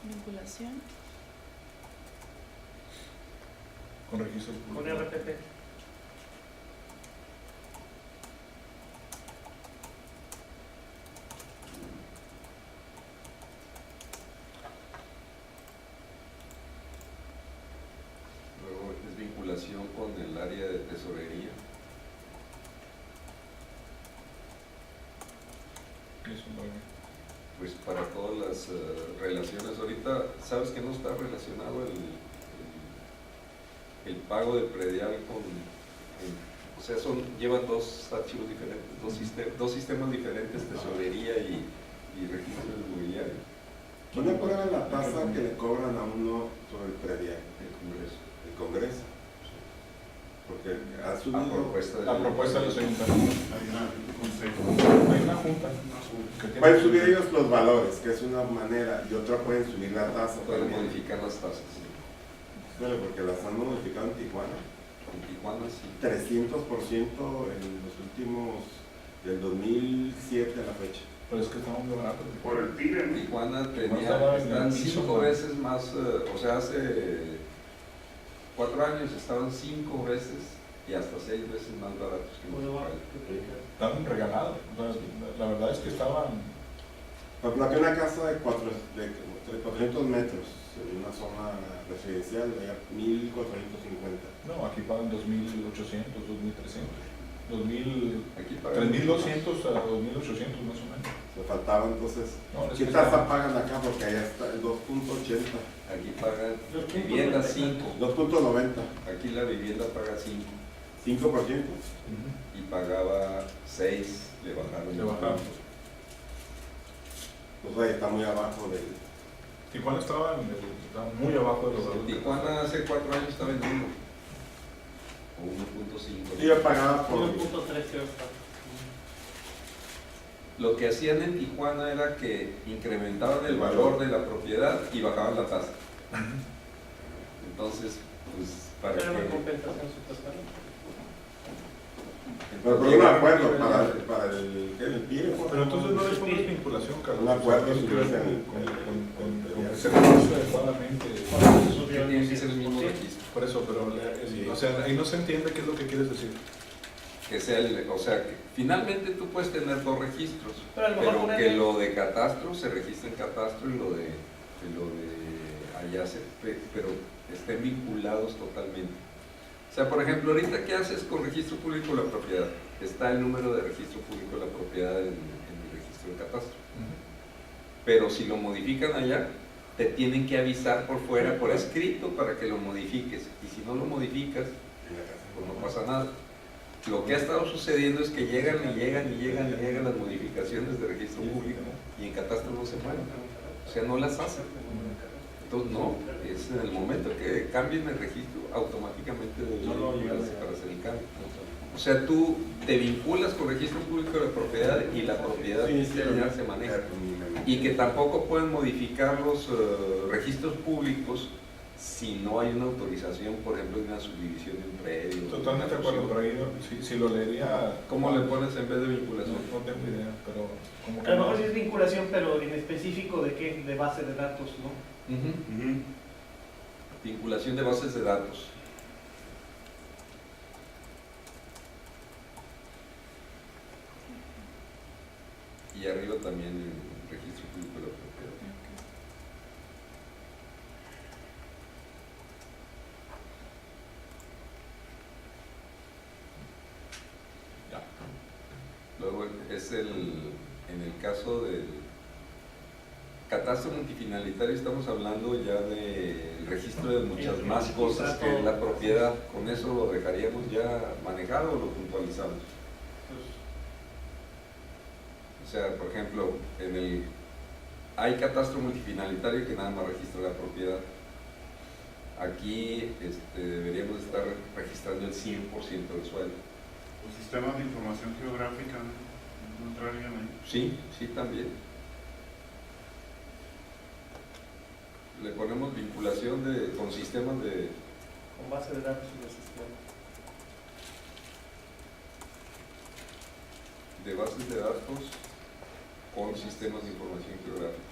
Vinculación. Con registro público. Con RPP. Luego es vinculación con el área de tesorería. Eso no es. Pues para todas las relaciones. Ahorita, ¿sabes que no está relacionado el pago de predial con... o sea, llevan dos archivos diferentes, dos sistemas diferentes, tesorería y registro inmobiliario. ¿Quién aprueba la tasa que le cobran a uno sobre el predial? El Congreso. El Congreso. Porque ha A subido. propuesta La propuesta de los ayuntamientos. Hay una junta. que tiene- Pueden subir ellos los valores, que es una manera, y otra pueden subir la tasa. Pueden también. modificar las tasas. Bueno, porque las han modificado en Tijuana. En Tijuana sí. 300% en los últimos, del 2007 a la fecha. Pero es que estamos muy baratos. Por el PIB, ¿no? Tijuana estaba en están el piso, 5 ¿no? veces más, o sea, hace 4 años estaban 5 veces y hasta 6 veces más baratos que Por debajo. Mexicali. Estaban regalados. La verdad es que estaban. Por ejemplo, aquí una casa de 400 metros en una zona residencial, allá 1.450. No, aquí pagan 2.800, 2.300. 2.000, Aquí pagan 3.200 a 2.800 más o menos. Se faltaba entonces. No, es ¿Qué que tasa está- pagan acá? Porque allá está el 2.80, Aquí pagan 2.90. vivienda 5. 2.90, Aquí la vivienda paga 5 5%. Ujú. y pagaba 6, le bajaron. Le bajaron. Pues ahí está muy abajo del. Tijuana estaba muy abajo de los En valores. Tijuana hace 4 años estaba en 1 o 1.5. Sí, yo pagaba por. 1.3 creo que está. Lo que hacían en Tijuana era que incrementaban el valor de la propiedad y bajaban la tasa. Entonces, pues, para Era una que... compensación supuestamente. Pero por un acuerdo para el PIRE. Pero entonces no le pones vinculación, Carlos. Un acuerdo Tiene que ver sí, con que se registre adecuadamente. Tiene que ser el mismo registro. Por eso, pero o sea, ahí no se entiende qué es lo que quieres decir. Que sea o sea, que finalmente tú puedes tener 2 registros, Pero a lo mejor pero ponerle- que lo de catastro se registre en catastro y lo de allá pero estén vinculados totalmente. O sea, por ejemplo, ahorita, ¿qué haces con registro público de la propiedad? Está el número de registro público de la propiedad en el registro de catastro. Pero si lo modifican allá, te tienen que avisar por fuera, por escrito, para que lo modifiques. Y si no lo modificas, pues no pasa nada. Lo que ha estado sucediendo es que llegan las modificaciones de registro público y en catastro no se mueven. O sea, no las hacen. Entonces, no, es en el momento que cambien el registro, automáticamente para hacer el cambio. O sea, tú te vinculas con registro público de la propiedad y la propiedad ya se maneja. Y que tampoco pueden modificar los registros públicos si no hay una autorización, por ejemplo, de una subdivisión de un predio. Totalmente de acuerdo, pero ahí si lo leería. ¿Cómo le pones en vez de No, vinculación? no tengo idea, pero como que A lo no. mejor sí es vinculación, pero en específico de qué, de base de datos, ¿no? Ujú. Vinculación de bases de datos. Y arriba también el registro público de la propiedad. Ya. Luego es en el caso del catastro multifinalitario, estamos hablando ya del registro de muchas más cosas que la propiedad. Con eso lo dejaríamos ya manejado o lo puntualizamos. O sea, por ejemplo, hay catastro multifinalitario que nada más registra la propiedad. Aquí deberíamos estar registrando el 100% del suelo. Los sistemas de información geográfica no entrarían ahí. Sí, sí también. Le ponemos vinculación con sistemas de... Con base de datos y de sistema. de bases de datos con sistemas de información geográfica.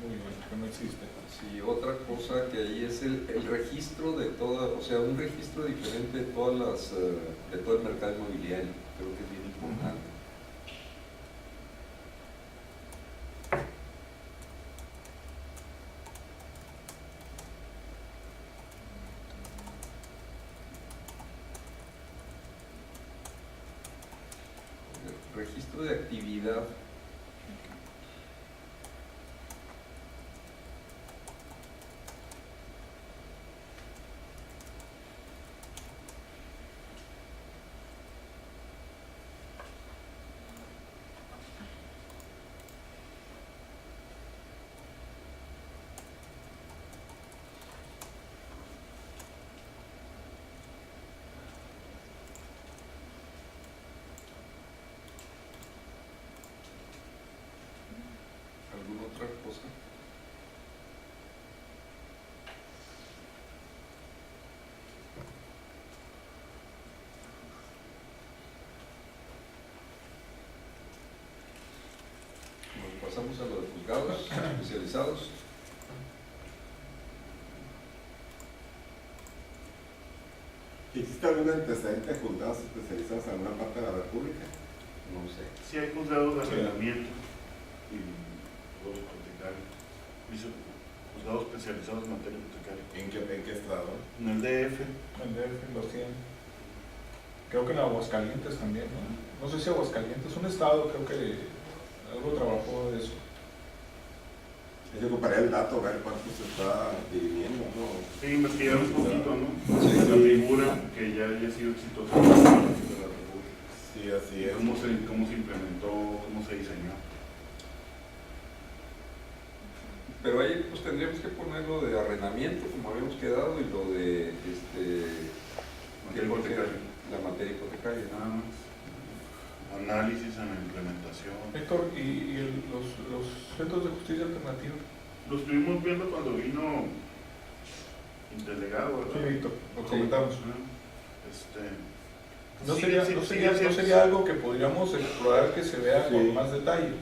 Muy bien, que no existe. Sí, otra cosa que ahí es el registro de toda, o sea, un registro diferente de todas de todo el mercado inmobiliario. Creo que es bien importante. El registro de actividad. Vamos a los juzgados especializados. ¿Existe algún antecedente de juzgados especializados en alguna parte de la República? No sé. Sí hay juzgados de arrendamiento y juzgados hipotecarios. Dice juzgados especializados en materia hipotecaria. ¿En qué estado? En el DF. En DF los tienen. Creo que en Aguascalientes también, ¿no? No sé si Aguascalientes, un estado, creo que algo trabajó de eso. Yo ocuparía el dato, ver cuánto se está dividiendo, ¿no? Sí, investigar un poquito, ¿no? Sí. La figura que ya haya sido exitosa en la República. Sí, así es. Cómo se implementó, cómo se diseñó. Pero ahí pues tendríamos que poner lo de arrendamiento, como habíamos quedado, y lo de Materia hipotecaria. la materia hipotecaria. Nada más. Análisis en la implementación. Héctor, ¿y los centros de justicia alternativa? Lo estuvimos viendo cuando vino el delegado, Sí, ¿verdad? Héctor, lo comentamos. ¿No Sí, sería algo que podríamos explorar que se vea con más detalle?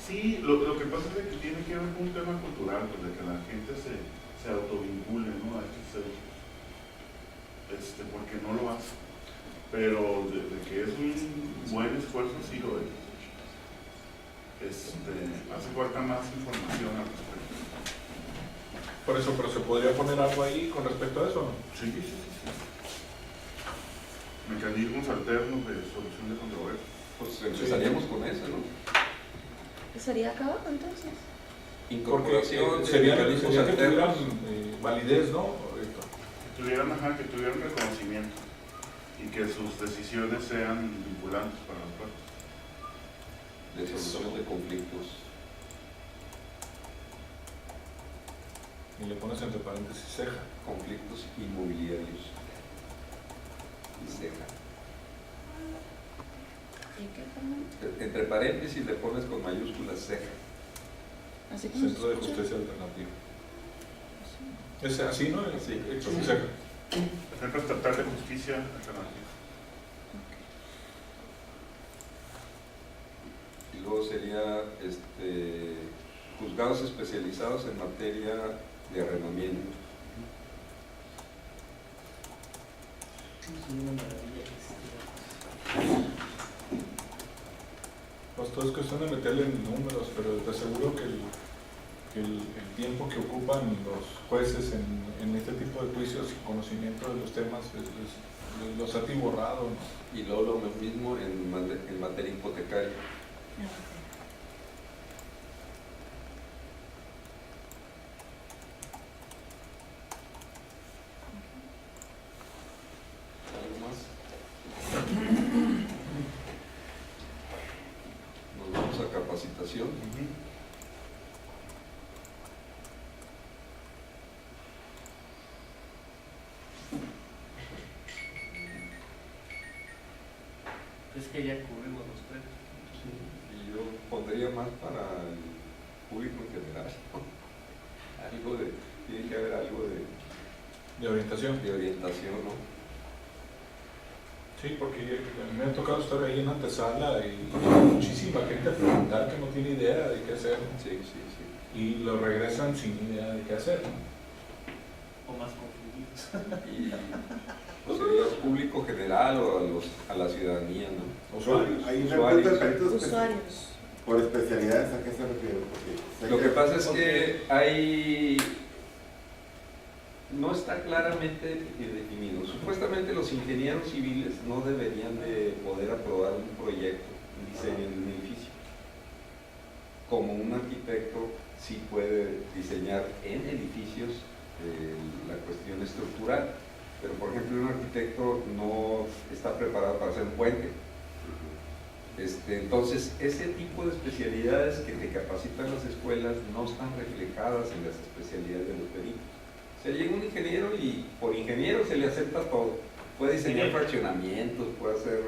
Sí, lo que pasa es que tiene que ver con un tema cultural, pues, de que la gente se autovincule, ¿no? A estos servicios, porque no lo hace. Pero de que es un buen esfuerzo, sí lo es. Hace falta más información al respecto. Por eso, pero ¿se podría poner algo ahí con respecto a eso? Sí. Mecanismos alternos de solución de controversias. Pues empezaríamos con eso, ¿no? ¿Sería acá abajo entonces? Incorporación de sería mecanismos que tuvieran alternos. validez, ¿no? Héctor? Que tuvieran reconocimiento y que sus decisiones sean vinculantes para las partes. De solución de conflictos. Y le pones entre paréntesis ceja. Conflictos inmobiliarios. Y ceja. ¿Y qué forma? Entre paréntesis le pones con mayúsculas ceja. Así como Centro de se escucha. justicia alternativa. ¿Es así, no? Sí. Héctor, ceja. Centro Estatal de Justicia Alternativa. Y luego sería juzgados especializados en materia de arrendamiento. Es una maravilla que existiera. Pues todo es cuestión de meterle números, pero te aseguro que el tiempo que ocupan los jueces en este tipo de juicios y conocimiento de los temas los ha atiborrado, ¿no? Y luego lo mismo en materia hipotecaria. ¿Algo más? Nos vamos a capacitación. Es que ya cubrimos los tres. Y yo pondría más para el público en general. Tiene que haber algo De orientación. de orientación, ¿no? Sí, porque a mí me ha tocado estar ahí en antesala y hay muchísima gente a preguntar que no tiene idea de qué hacer, ¿no? Sí. Y lo regresan sin idea de qué hacer, ¿no? O más confundidos. Y pues, sería el público general o a la ciudadanía, ¿no? Usuarios. Hay un Usuarios. punto de peritos Usuarios. por especialidades, ¿a qué se refiere? Porque sé Lo que pasa es que no está claramente definido. Supuestamente los ingenieros civiles no deberían de poder aprobar un proyecto, un diseño de un edificio. Como un arquitecto sí puede diseñar en edificios la cuestión estructural, pero por ejemplo un arquitecto no está preparado para hacer un puente. Entonces, ese tipo de especialidades que te capacitan las escuelas no están reflejadas en las especialidades de los peritos. O sea, llega un ingeniero y por ingeniero se le acepta todo. Puede diseñar fraccionamientos, puede hacer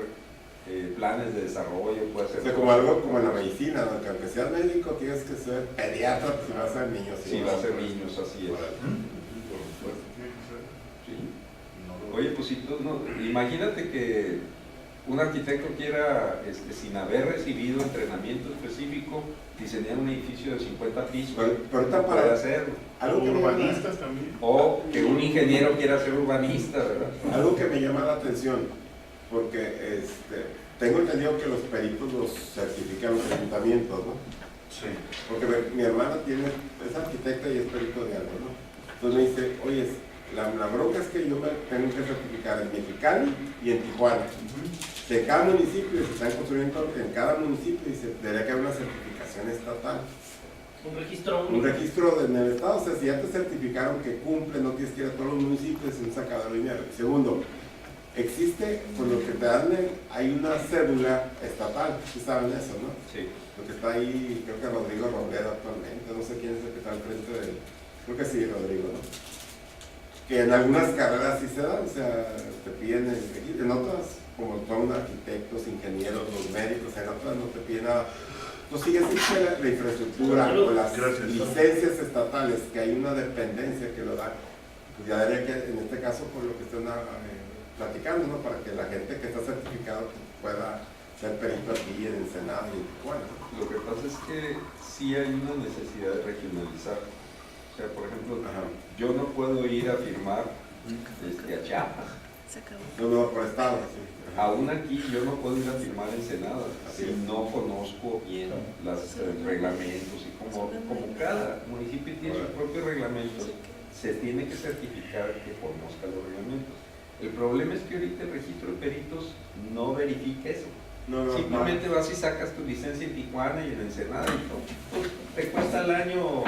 planes de desarrollo, puede hacer... O sea, como algo como en la medicina, ¿no? Que aunque seas médico tienes que ser pediatra si vas a ser niños. Sí, va a ser niños, así es. Por supuesto, tiene que ser. Sí. No lo- Oye, pues si tú no, imagínate que un arquitecto quiera, sin haber recibido entrenamiento específico, diseñar un edificio de 50 pisos, pero ahorita puede hacerlo. algo que urbanistas también. O que un ingeniero quiera ser urbanista, ¿verdad? Algo que me llama la atención, porque tengo entendido que los peritos los certifican los ayuntamientos, ¿no? Sí. Porque mi hermana es arquitecta y es perito de algo, ¿no? Entonces me dice, oye, la bronca es que yo me tengo que certificar en Mexicali y en Tijuana. De cada municipio, se están construyendo en cada municipio, dice, debería que haber una certificación estatal. Un registro único. Un registro en el estado, o sea, si ya te certificaron que cumple, no tienes que ir a todos los municipios, es un sacador de dinero. Segundo, existe, por lo que te dan, hay una cédula estatal, ¿sí saben eso, no? Sí. Lo que está ahí, creo que Rodrigo Robledo actualmente, no sé quién es el que está al frente de él, creo que sí, Rodrigo, ¿no? Que en algunas carreras sí se dan, o sea, te piden el registro, en otras, como son arquitectos, ingenieros, los médicos, en otras no te piden nada. Entonces, si existe la infraestructura o las licencias estatales, que hay una dependencia que lo da, pues ya debería que, en este caso, por lo que están platicando, ¿no? Para que la gente que está certificado pueda ser perito aquí en Ensenada y en Tijuana. Lo que pasa es que sí hay una necesidad de regionalizar. O sea, por ejemplo, yo no puedo ir a firmar a Chiapas. Se acabó. No, por estado, sí. Aún aquí yo no puedo ir a firmar Ensenada si no conozco bien los reglamentos y como cada municipio tiene sus propios reglamentos, se tiene que certificar que conozca los reglamentos. El problema es que ahorita el registro de peritos no verifica eso. Simplemente vas y sacas tu licencia en Tijuana y en Ensenada y todo. Pues, te cuesta al año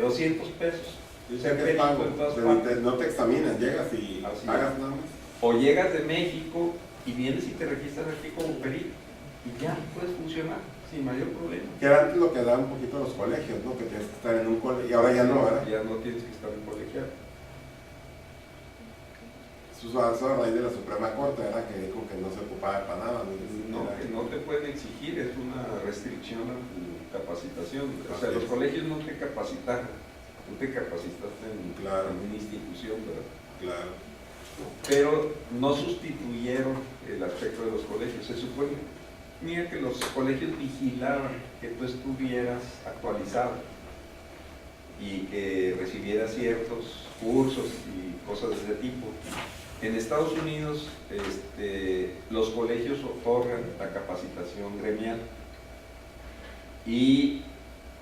200 pesos. Yo sé que es pago, pero no te examinan, llegas y pagas nada más. O llegas de México y vienes y te registras aquí como perito y ya puedes funcionar sin mayor problema. Que era antes lo que daban un poquito los colegios, ¿no? Que tienes que estar en un colegio, y ahora ya no, ¿verdad? Ya no tienes que estar en colegial. Eso a raíz de la Suprema Corte, ¿verdad? Que dijo que no se ocupaba para nada. No, que no te pueden exigir, es una restricción a tu capacitación. O sea, los colegios no te capacitaron, tú te capacitaste en una institución, ¿verdad? Claro. Pero no sustituyeron el aspecto de los colegios. Se supone que los colegios vigilaban que tú estuvieras actualizado y que recibieras ciertos cursos y cosas de ese tipo. En Estados Unidos los colegios otorgan la capacitación gremial y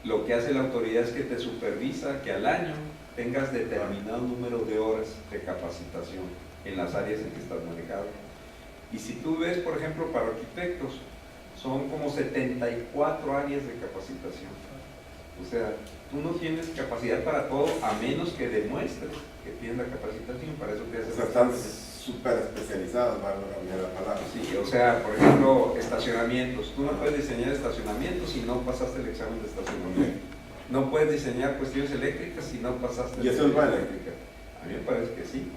lo que hace la autoridad es que te supervisa que al año tengas determinado número de horas de capacitación en las áreas en que estás manejado. Y si tú ves, por ejemplo, para arquitectos, son como 74 áreas de capacitación. O sea, tú no tienes capacidad para todo a menos que demuestres que tienes la capacitación, para eso te haces. O sea, están súper especializados, vale la palabra. Sí, o sea, por ejemplo, estacionamientos. Tú no puedes diseñar estacionamientos si no pasaste el examen de estacionamiento. No puedes diseñar cuestiones eléctricas si no pasaste ¿Y eso es bueno? eléctrica. A mí me parece que sí,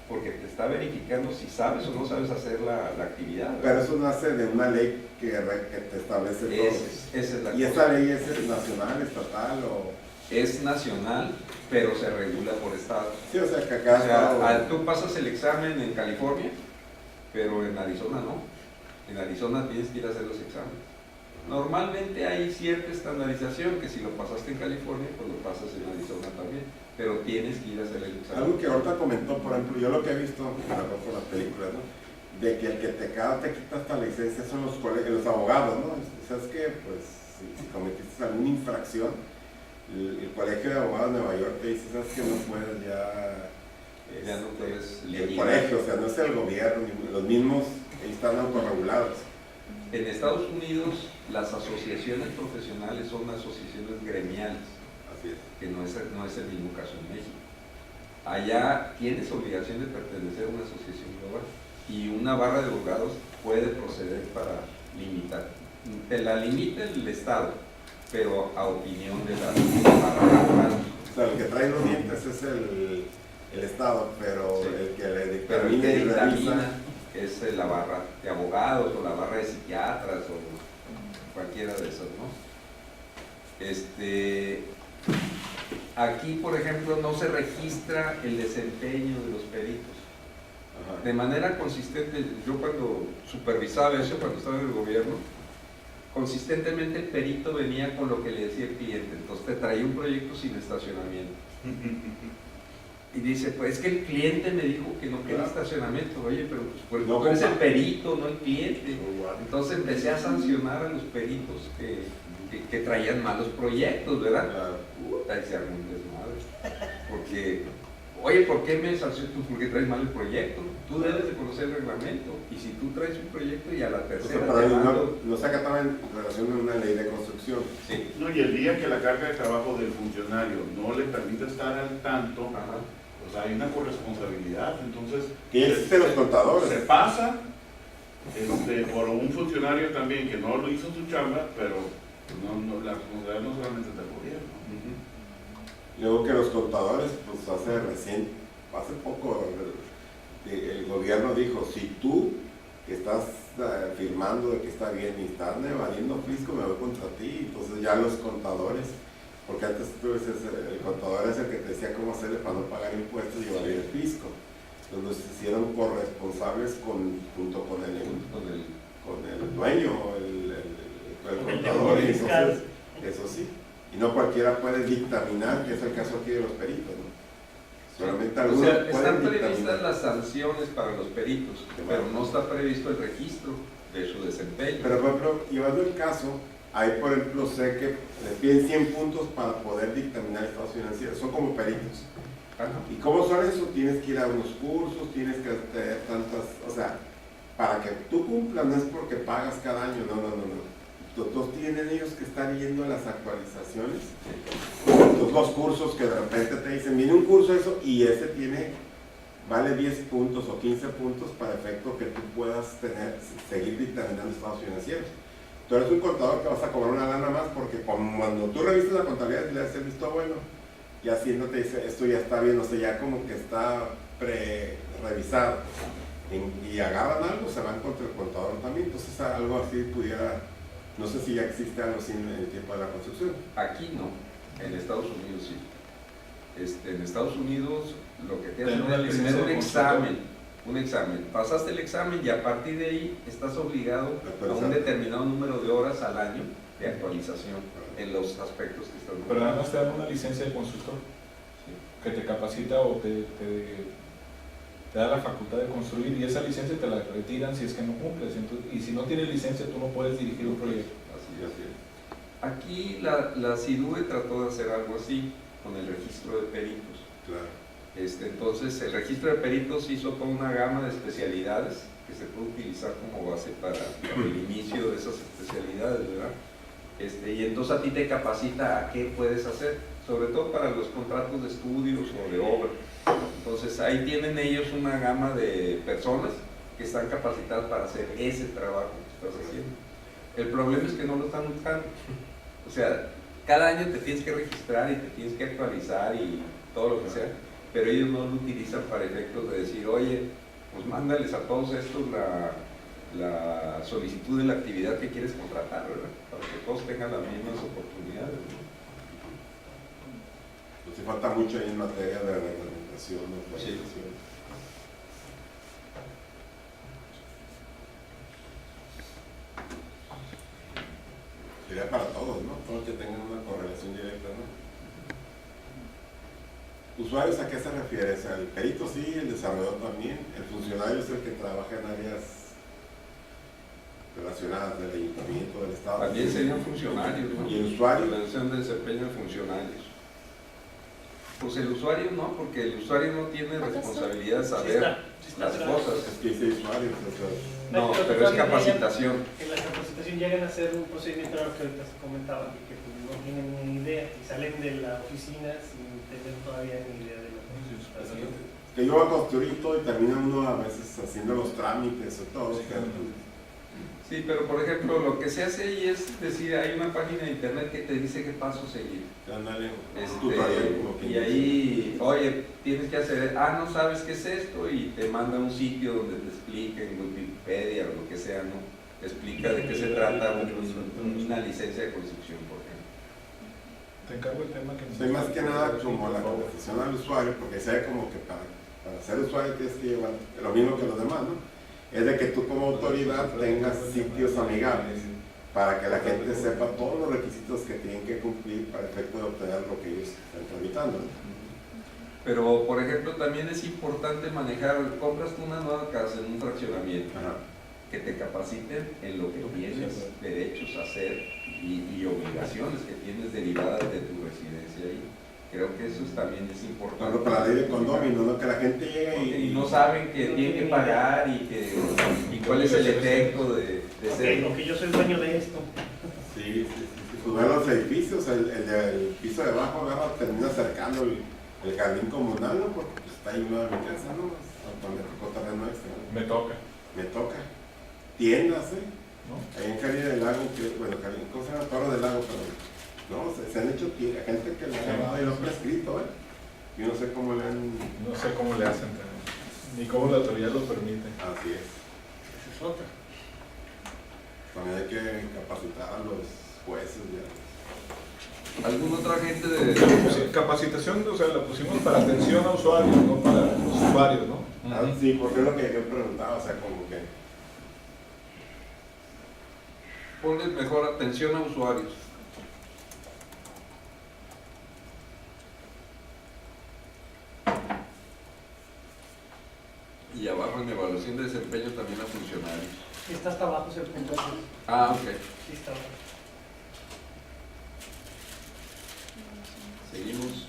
porque te está verificando si sabes o no sabes hacer la actividad, ¿verdad? Pero eso nace de una ley que te establece todo. Esa es la ¿Y cosa. esta ley es nacional, estatal o...? Es nacional, pero se regula por estado. Sí, o sea, que acá tú pasas el examen en California, pero en Arizona no. En Arizona tienes que ir a hacer los exámenes. Normalmente hay cierta estandarización, que si lo pasaste en California, pues lo pasas en Arizona también, pero tienes que ir a hacer el examen. Algo que ahorita comentó, por ejemplo, yo lo que he visto por las películas, ¿no? De que el que te quita esta licencia son los abogados, ¿no? ¿Sabes qué? Pues si cometiste alguna infracción, el colegio de abogados de Nueva York te dice, ¿sabes qué? No puedes ya no puedes el colegio, o sea, no es el gobierno, ni los mismos están autorregulados. En Estados Unidos las asociaciones profesionales son asociaciones gremiales. Así es. Que no es el mismo caso en México. Allá tienes obligación de pertenecer a una asociación global y una barra de abogados puede proceder para limitar. Te la limita el Estado, pero a opinión de la barra de abogados. O sea, el que trae los dientes es el Estado, pero sí. El que le pero el dictamina que y revisa dictamina es la barra de abogados o la barra de psiquiatras o cualquiera de esos, ¿no? Aquí, por ejemplo, no se registra el desempeño de los peritos. Ajá. De manera consistente, yo cuando supervisaba eso, cuando estaba en el gobierno, consistentemente el perito venía con lo que le decía el cliente, entonces te traía un proyecto sin estacionamiento. Y dice, pues es que el cliente me dijo que no quería estacionamiento. Oye, pero pues No, tú eres el compa. perito, no el cliente. Entonces empecé a sancionar a los peritos que traían malos proyectos, ¿verdad? Claro. Puta, y se armó un desmadre. Porque, oye, ¿por qué me sancionas tú? Porque traes mal el proyecto. Tú debes de conocer el reglamento. Y si tú traes un proyecto y a la O sea, tercera pero te no, mando... no se acataba en relación a una ley de construcción. Sí. No, y el día que la carga de trabajo del funcionario no le permite estar al tanto, Ajá. pues hay una corresponsabilidad. Entonces, Que existen los contadores. se pasa por un funcionario también que no lo hizo su chamba, pero pues, la responsabilidad no solamente es del gobierno. Luego que los contadores, pues hace poco, el gobierno dijo, si tú que estás firmando de que está bien y estás evadiendo fisco, me voy contra ti. Entonces ya los contadores, porque antes tú dices, el contador es el que te decía cómo hacerle para no pagar impuestos y evadir el fisco. Entonces se hicieron corresponsables junto con el dueño, el contador, y entonces, eso sí. Y no cualquiera puede dictaminar, que es el caso aquí de los peritos, ¿no? Solamente O algunos sea, están pueden previstas dictaminar. las sanciones para los peritos, pero no está previsto el registro de su desempeño. Pero por ejemplo, llevando el caso, ahí por ejemplo sé que le piden 100 puntos para poder dictaminar estados financieros, son como peritos. Ajá. ¿Y cómo son eso? Tienes que ir a unos cursos, tienes que tener tantas, o sea, para que tú cumplas, no es porque pagas cada año, no. Todos tienen ellos que estar yendo a las actualizaciones, todos los cursos que de repente te dicen, viene un curso eso y ese vale 10 puntos o 15 puntos para efecto que tú puedas seguir dictaminando estados financieros. Tú eres un contador que vas a cobrar una lana más porque cuando tú revisas la contabilidad y le das el visto bueno, y haciendo te dice, esto ya está bien, o sea, ya como que está pre-revisado. Y agarran algo, se van contra el contador también. Entonces algo así pudiera, no sé si ya existe algo así en el tiempo de la construcción. Aquí no, en Estados Unidos sí. En Estados Unidos lo que te hacen es primero un examen. Pasaste el examen y a partir de ahí estás obligado a un determinado número de horas al año de actualización en los aspectos que están. Pero además te dan una licencia de constructor que te capacita o te da la facultad de construir, y esa licencia te la retiran si es que no cumples. Entonces, y si no tienes licencia, tú no puedes dirigir un proyecto. Así es. Aquí la CIDUE trató de hacer algo así con el registro de peritos. Claro. Entonces el registro de peritos hizo toda una gama de especialidades que se puede utilizar como base para el inicio de esas especialidades, ¿verdad? Y entonces a ti te capacita a qué puedes hacer, sobre todo para los contratos de estudios o de obra. Entonces ahí tienen ellos una gama de personas que están capacitadas para hacer ese trabajo que estás haciendo. El problema es que no lo están usando. O sea, cada año te tienes que registrar y te tienes que actualizar y todo lo que sea, pero ellos no lo utilizan para efectos de decir, oye, pues mándales a todos estos la solicitud de la actividad que quieres contratar, ¿verdad? Para que todos tengan las mismas oportunidades, ¿no? Pues sí falta mucho ahí en materia de reglamentación, de actualización. Sería para todos, ¿no? Todos que tengan una correlación directa, ¿no? ¿Usuarios a qué se refiere? O sea, el perito sí, el desarrollador también, el funcionario es el que trabaja en áreas relacionadas del ayuntamiento, del estado. También serían funcionarios, ¿no? ¿Y el usuario? Relación de desempeño de funcionarios. Pues el usuario no, porque el usuario no tiene responsabilidad de saber las cosas. Es que dice usuario, No, pero es capacitación. En la capacitación llegan a hacer un procedimiento que ahorita se comentaba, que pues, no tienen ni idea y salen de la oficina sin tener todavía ni idea de lo que está haciendo. que yo voy a construir todo y termina uno a veces haciendo los trámites o todo. Sí, pero por ejemplo, lo que se hace ahí es decir, hay una página de internet que te dice qué paso seguir. Ándale, Y ahí, oye, tienes que hacer, no sabes qué es esto, y te manda a un sitio donde te explica en Wikipedia o lo que sea, ¿no? Te explica de qué se trata una licencia de construcción, por ejemplo. Te encargo el tema que soy más que nada como la conversación al usuario, porque sea como que para para ser usuario tienes que llevar lo mismo que los demás, ¿no? Es de que tú como autoridad tengas sitios amigables para que la gente sepa todos los requisitos que tienen que cumplir para efecto de obtener lo que ellos están tramitando, ¿no? Pero, por ejemplo, también es importante manejar, compras tú una nueva casa en un fraccionamiento, Ajá. que te capaciten en lo que tienes derechos a hacer y obligaciones que tienes derivadas de tu residencia ahí. Creo que eso también es importante. Bueno, para la ley de condomino, ¿no? Que la gente llegue Y no saben que tienen que pagar y cuál es el efecto de ser. Ok, que yo soy dueño de esto. Sí. Pues bueno, los edificios, el piso de abajo termina cercando el jardín comunal, ¿no? Porque pues, está ahí una de mi casa, ¿no? Cuando me tocó terreno extra, ¿no? Me toca. Tiendas, ¿no? Ahí en Cali del Lago, ¿cómo se llama? Torre del Lago, pero no, se han hecho gente que le ha grabado y lo ha prescrito, Yo no sé cómo le han... No sé cómo le hacen, ni cómo la autoridad lo permite. Así es. Esa es otra. También hay que capacitar a los jueces ya. ¿Algún otro agente Sí, capacitación, o sea, la pusimos para atención a usuarios, no para los usuarios, ¿no? Sí, porque es lo que yo preguntaba, o sea, como que... Ponle mejor atención a usuarios? Y abajo en evaluación de desempeño también a funcionarios. Está hasta abajo ese punto. Ah, ok. Sí, está abajo. Seguimos.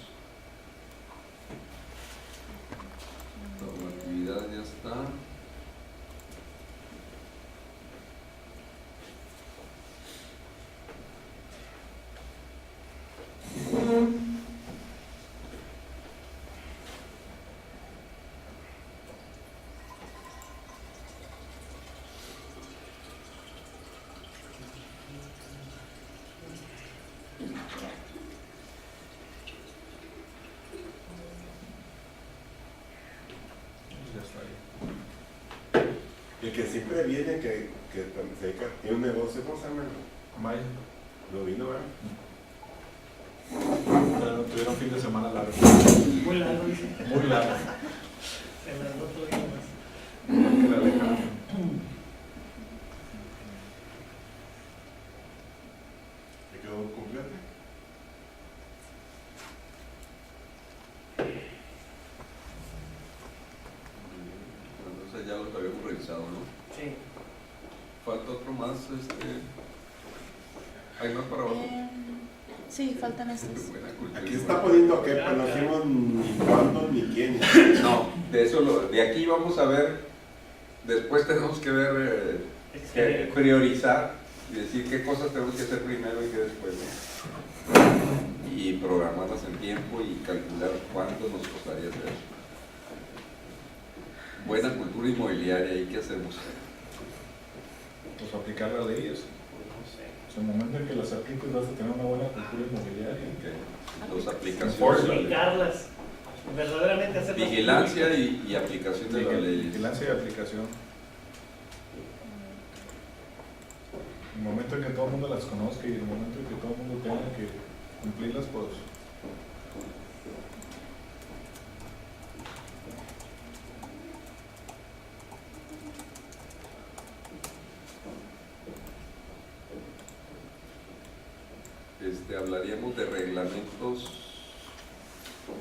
Normatividad ya está. Ya está ahí. El que siempre viene, que se dedica, tiene un negocio, ¿cómo se llama? Maya. Lo vino, ¿verdad? Pero tuvieron fin de semana largo. Muy largo, dice. Muy largo. Se largó todo día más. Igual que la Alejandra. ¿Se quedó completo? Entonces ya los habíamos revisado, ¿no? Sí. Falta otro más, ¿hay más para abajo? Sí, faltan estos. Buena cultura. Aquí está poniendo que pero no decimos ni cuándo ni quién. No, de eso de aquí vamos a ver, después tenemos que ver, priorizar y decir qué cosas tenemos que hacer primero y qué después, ¿no? Y programarlas en tiempo y calcular cuánto nos costaría hacer. Buena cultura inmobiliaria, ¿y qué hacemos? Pues aplicar las leyes. No sé. En el momento en que las apliques vas a tener una buena cultura inmobiliaria. Los aplicaciones, Aplicarlas. Verdaderamente hacerlas. vigilancia y aplicación de las leyes. Vigilancia y aplicación. En el momento en que todo el mundo las conozca y en el momento en que todo el mundo tenga que cumplirlas, pues hablaríamos de reglamentos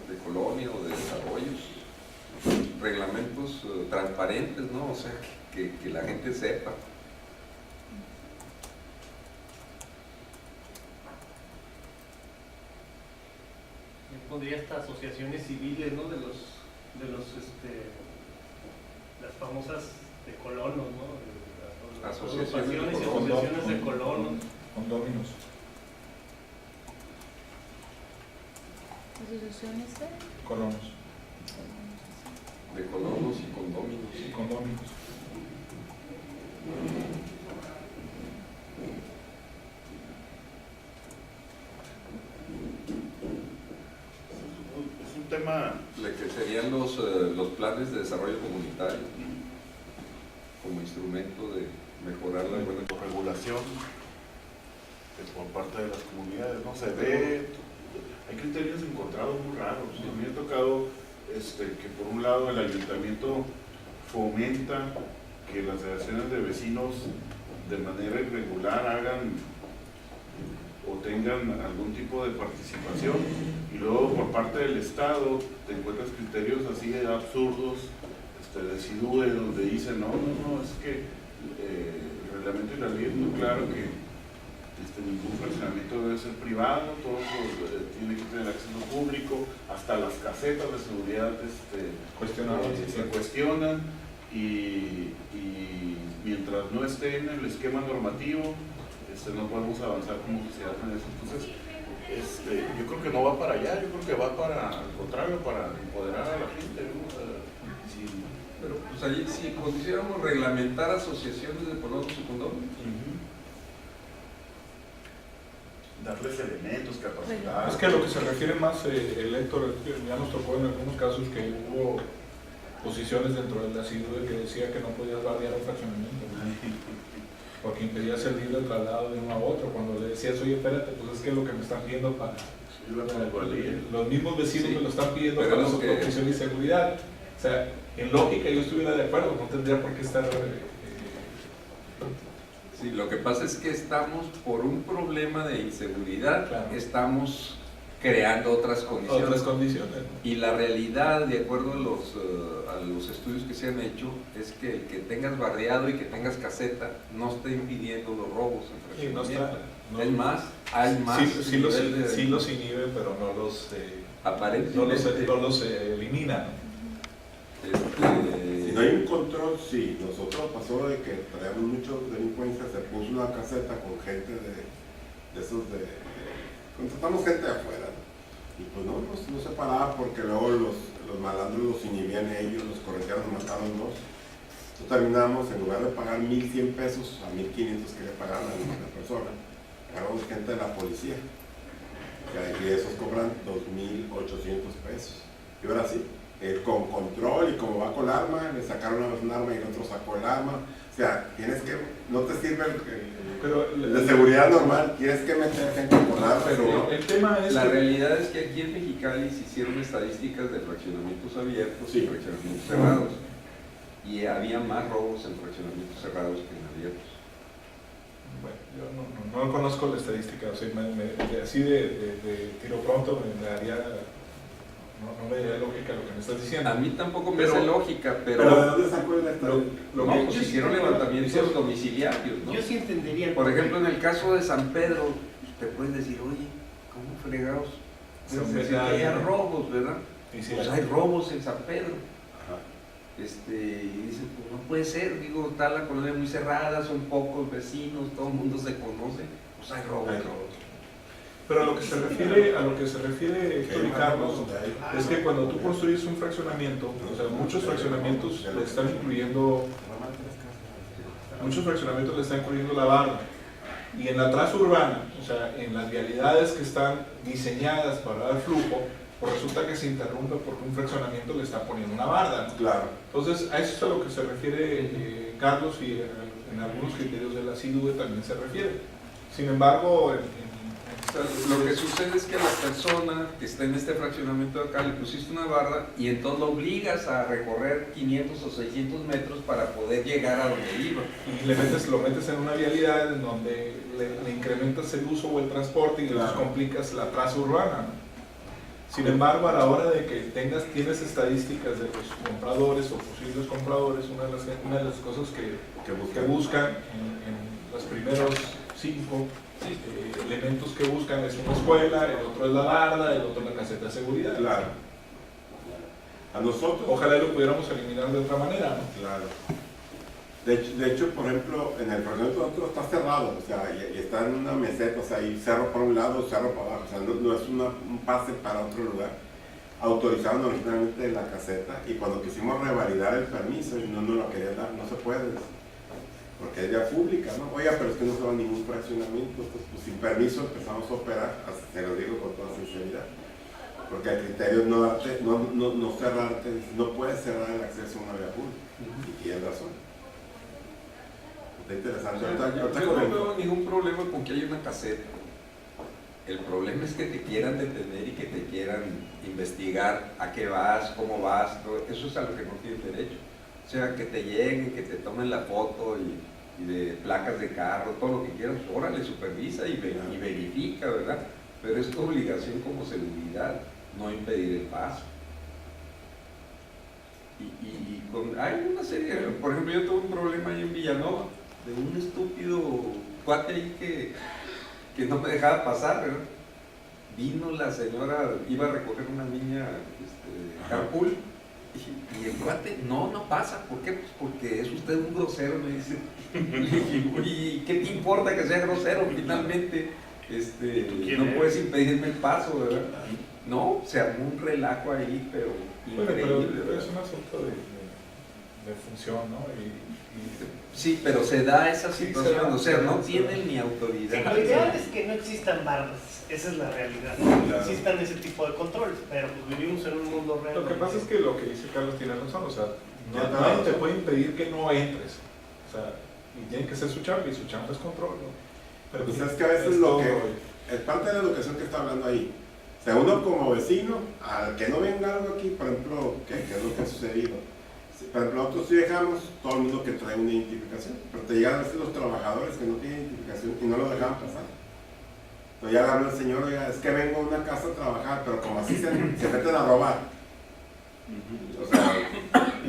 de colonia o de desarrollos, reglamentos transparentes, ¿no? O sea, que la gente sepa. Yo pondría hasta asociaciones civiles, ¿no? De los las famosas de colonos, ¿no? Las Asociaciones de agrupaciones y colonos. asociaciones de colonos. condóminos. Asociaciones de Colonos. De colonos y condóminos. Condóminos. Es un tema. Que serían los planes de desarrollo comunitario como instrumento de mejorar la buena Regulación por parte de las comunidades, ¿no? Se ve, hay criterios encontrados muy raros. A mí me ha tocado que por un lado el ayuntamiento fomenta que las asociaciones de vecinos de manera irregular hagan o tengan algún tipo de participación, y luego por parte del Estado te encuentras criterios así de absurdos de SIDUE, donde dicen no, es que el reglamento y la ley es muy claro que ningún fraccionamiento debe ser privado, todo tiene que tener acceso público, hasta las casetas de seguridad se cuestionan, y mientras no esté en el esquema normativo no podemos avanzar como sociedad en eso. Entonces yo creo que no va para allá, yo creo que va para, al contrario, para empoderar a la gente, ¿no? Pero pues allí si pudiéramos reglamentar asociaciones de colonos y condones, darles elementos, capacidad. Es que a lo que se refiere más, el Héctor, ya nos tocó en algunos casos que hubo posiciones dentro del asilo que decía que no podías bardear un fraccionamiento, porque impedía ser libre el traslado de uno a otro. Cuando le decías, oye, espérate, pues es que es lo que me están pidiendo para... los mismos vecinos me lo están pidiendo para su protección y seguridad. O sea, en lógica yo estuviera de acuerdo, no tendría por qué estar... Sí, lo que pasa es que estamos, por un problema de inseguridad, claro, estamos creando otras condiciones. ¿No? Y la realidad, de acuerdo a los estudios que se han hecho, es que el que tengas bardeado y que tengas caseta no está impidiendo los robos en fraccionamiento. Es más, hay más. Sí los inhibe, pero no los, aparentemente, no los elimina, ¿no? Si no hay un control, sí. Nosotros pasó de que traíamos muchos delincuencias, se puso una caseta con gente de esos contratamos gente de afuera, ¿no? Y pues no se paraba porque luego los malandros los inhibían ellos, los corretearon, mataron dos. Entonces terminamos, en lugar de pagar 1,100 pesos a 1,500 que le pagaban a una persona, pagamos gente de la policía, y esos cobran 2,800 pesos. Y ahora sí, con control, y como va con arma, le sacaron una vez un arma y el otro sacó el arma. O sea, tienes que, no te sirve el de seguridad normal, tienes que meter gente con arma. Pero el tema es la realidad es que aquí en Mexicali se hicieron estadísticas de fraccionamientos abiertos y fraccionamientos cerrados, y había más robos en fraccionamientos cerrados que en abiertos. Bueno, yo no conozco la estadística, o sea, así de tiro pronto me daría... No me daría lógica lo que me estás diciendo. A mí tampoco me hace lógica, pero ¿de dónde sacó la estadística? No, pues hicieron levantamientos domiciliarios, ¿no? Yo sí entendería. Por ejemplo, en el caso de San Pedro, te puedes decir, oye, ¿cómo fregados? Puedes decir que hay robos, ¿verdad? Pues hay robos en San Pedro. Y dicen, pues no puede ser, digo, está la colonia muy cerrada, son pocos vecinos, todo el mundo se conoce, pues hay robos. Pero a lo que se refiere, Héctor y Carlos, es que cuando tú construyes un fraccionamiento, o sea, muchos fraccionamientos le están incluyendo la barda. Y en la traza urbana, o sea, en las vialidades que están diseñadas para dar flujo, pues resulta que se interrumpe porque un fraccionamiento le está poniendo una barda, ¿no? Claro. Entonces, a eso es a lo que se refiere Carlos, y en algunos criterios de la SIDUE también se refiere. Sin embargo, lo que sucede es que la persona que está en este fraccionamiento de acá le pusiste una barda y entonces lo obligas a recorrer 500 o 600 metros para poder llegar a donde iba. Y lo metes en una vialidad en donde le incrementas el uso o el transporte y entonces complicas la traza urbana, ¿no? Sin embargo, a la hora de que tienes estadísticas de los compradores o posibles compradores, una de las cosas que buscan en los primeros 5 elementos que buscan es una escuela, el otro es la barda, el otro la caseta de seguridad. Claro. A nosotros. Ojalá lo pudiéramos eliminar de otra manera, ¿no? Claro. De hecho, por ejemplo, en el fraccionamiento otro está cerrado, o sea, y está en una meseta, o sea, y cerro para un lado, cerro para abajo, o sea, no es un pase para otro lugar. Autorizaron originalmente la caseta, y cuando quisimos revalidar el permiso, y no nos lo querían dar, no se puede, porque es vía pública, ¿no? Oiga, pero es que no se va a ningún fraccionamiento, pues sin permiso empezamos a operar, te lo digo con toda sinceridad, porque el criterio es no cerrarte, no puedes cerrar el acceso a una vía pública, y tienes razón. Está interesante. Yo no veo ningún problema con que haya una caseta. El problema es que te quieran detener y que te quieran quieran investigar a qué vas, cómo vas, todo, eso es a lo que no tienen derecho. O sea, que te lleguen, que te tomen la foto y de placas de carro, todo lo que quieras, órale, supervisa y verifica, ¿verdad? Pero es tu obligación como seguridad, no impedir el paso. Hay una serie, por ejemplo, yo tuve un problema ahí en Villanova, de un estúpido cuate ahí que no me dejaba pasar, ¿verdad? Vino la señora, iba a recoger una niña carpool, y el cuate, no pasa, ¿por qué? Pues porque es usted un grosero, me dice. ¿Y qué te importa que sea grosero? Finalmente, no puedes impedirme el paso, ¿verdad? No, se armó un relajo ahí, pero increíble. Pero es un asunto de función, ¿no? Sí, pero se da esa Sí, situación, se da, o sea, no se tienen da. ni autoridad. Sí, lo ideal es que no existan barras, esa es la realidad, no existan ese tipo de controles, pero pues vivimos en un mundo real. Lo que pasa es que lo que dice Carlos tiene razón, o sea, Ya nadie está. te puede impedir que no entres, o sea, y tiene que ser su chamba, y su chamba es control, ¿no? Pero Pues sí, es que a veces es lo todo, que es parte de la educación que está hablando ahí. O sea, uno como vecino, al que no venga algo aquí, por ejemplo, que es lo que ha sucedido. Por ejemplo, nosotros sí dejamos todo el mundo que trae una identificación, pero te llegan a veces los trabajadores que no tienen identificación y no lo dejaban pasar. Entonces ya le habla el señor, oiga, es que vengo a una casa a trabajar, pero como así se meten a robar. O sea,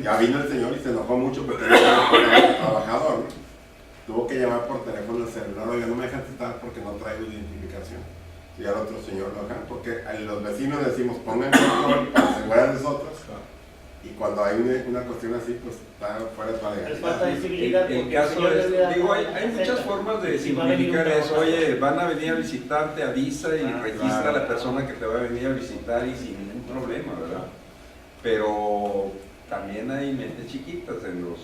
ya vino el señor y se enojó mucho porque era el trabajador, ¿no? Tuvo que llamar por teléfono al celular, oiga, no me dejan estar porque no traigo identificación. Y al otro señor lo dejan, porque a los vecinos decimos, pongan control para asegurar a nosotros. Y cuando hay una cuestión así, pues está fuera de la Es falta de visibilidad. El porque caso señor es, debe dar digo, la hay receta. muchas formas de Si va a venir un simplificar eso. trabajador. Oye, van a venir a visitarte, avisa y registra a claro. la persona que te va a venir a visitar y sin ningún problema, ¿verdad? Pero también hay mentes chiquitas en los...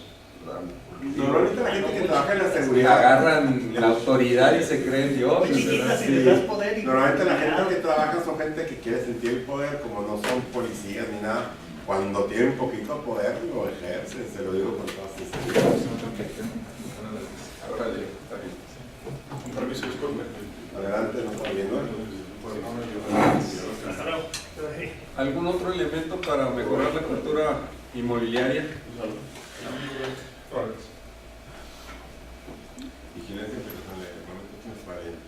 Normalmente la gente que trabaja en la que seguridad, agarran la autoridad y se creen dioses, Muy chiquitas ¿verdad? y Sí. les das poder y normalmente la gente que trabaja son gente que quiere sentir el poder, como no son policías ni nada. Cuando tienen poquito poder, lo ejercen, se lo digo con toda sinceridad. Órale, está bien. Un permiso, disculpe. Adelante, no está bien, ¿no? Hasta luego. ¿Algún otro elemento para mejorar la cultura inmobiliaria? Vigilancia personal, reglamento transparente.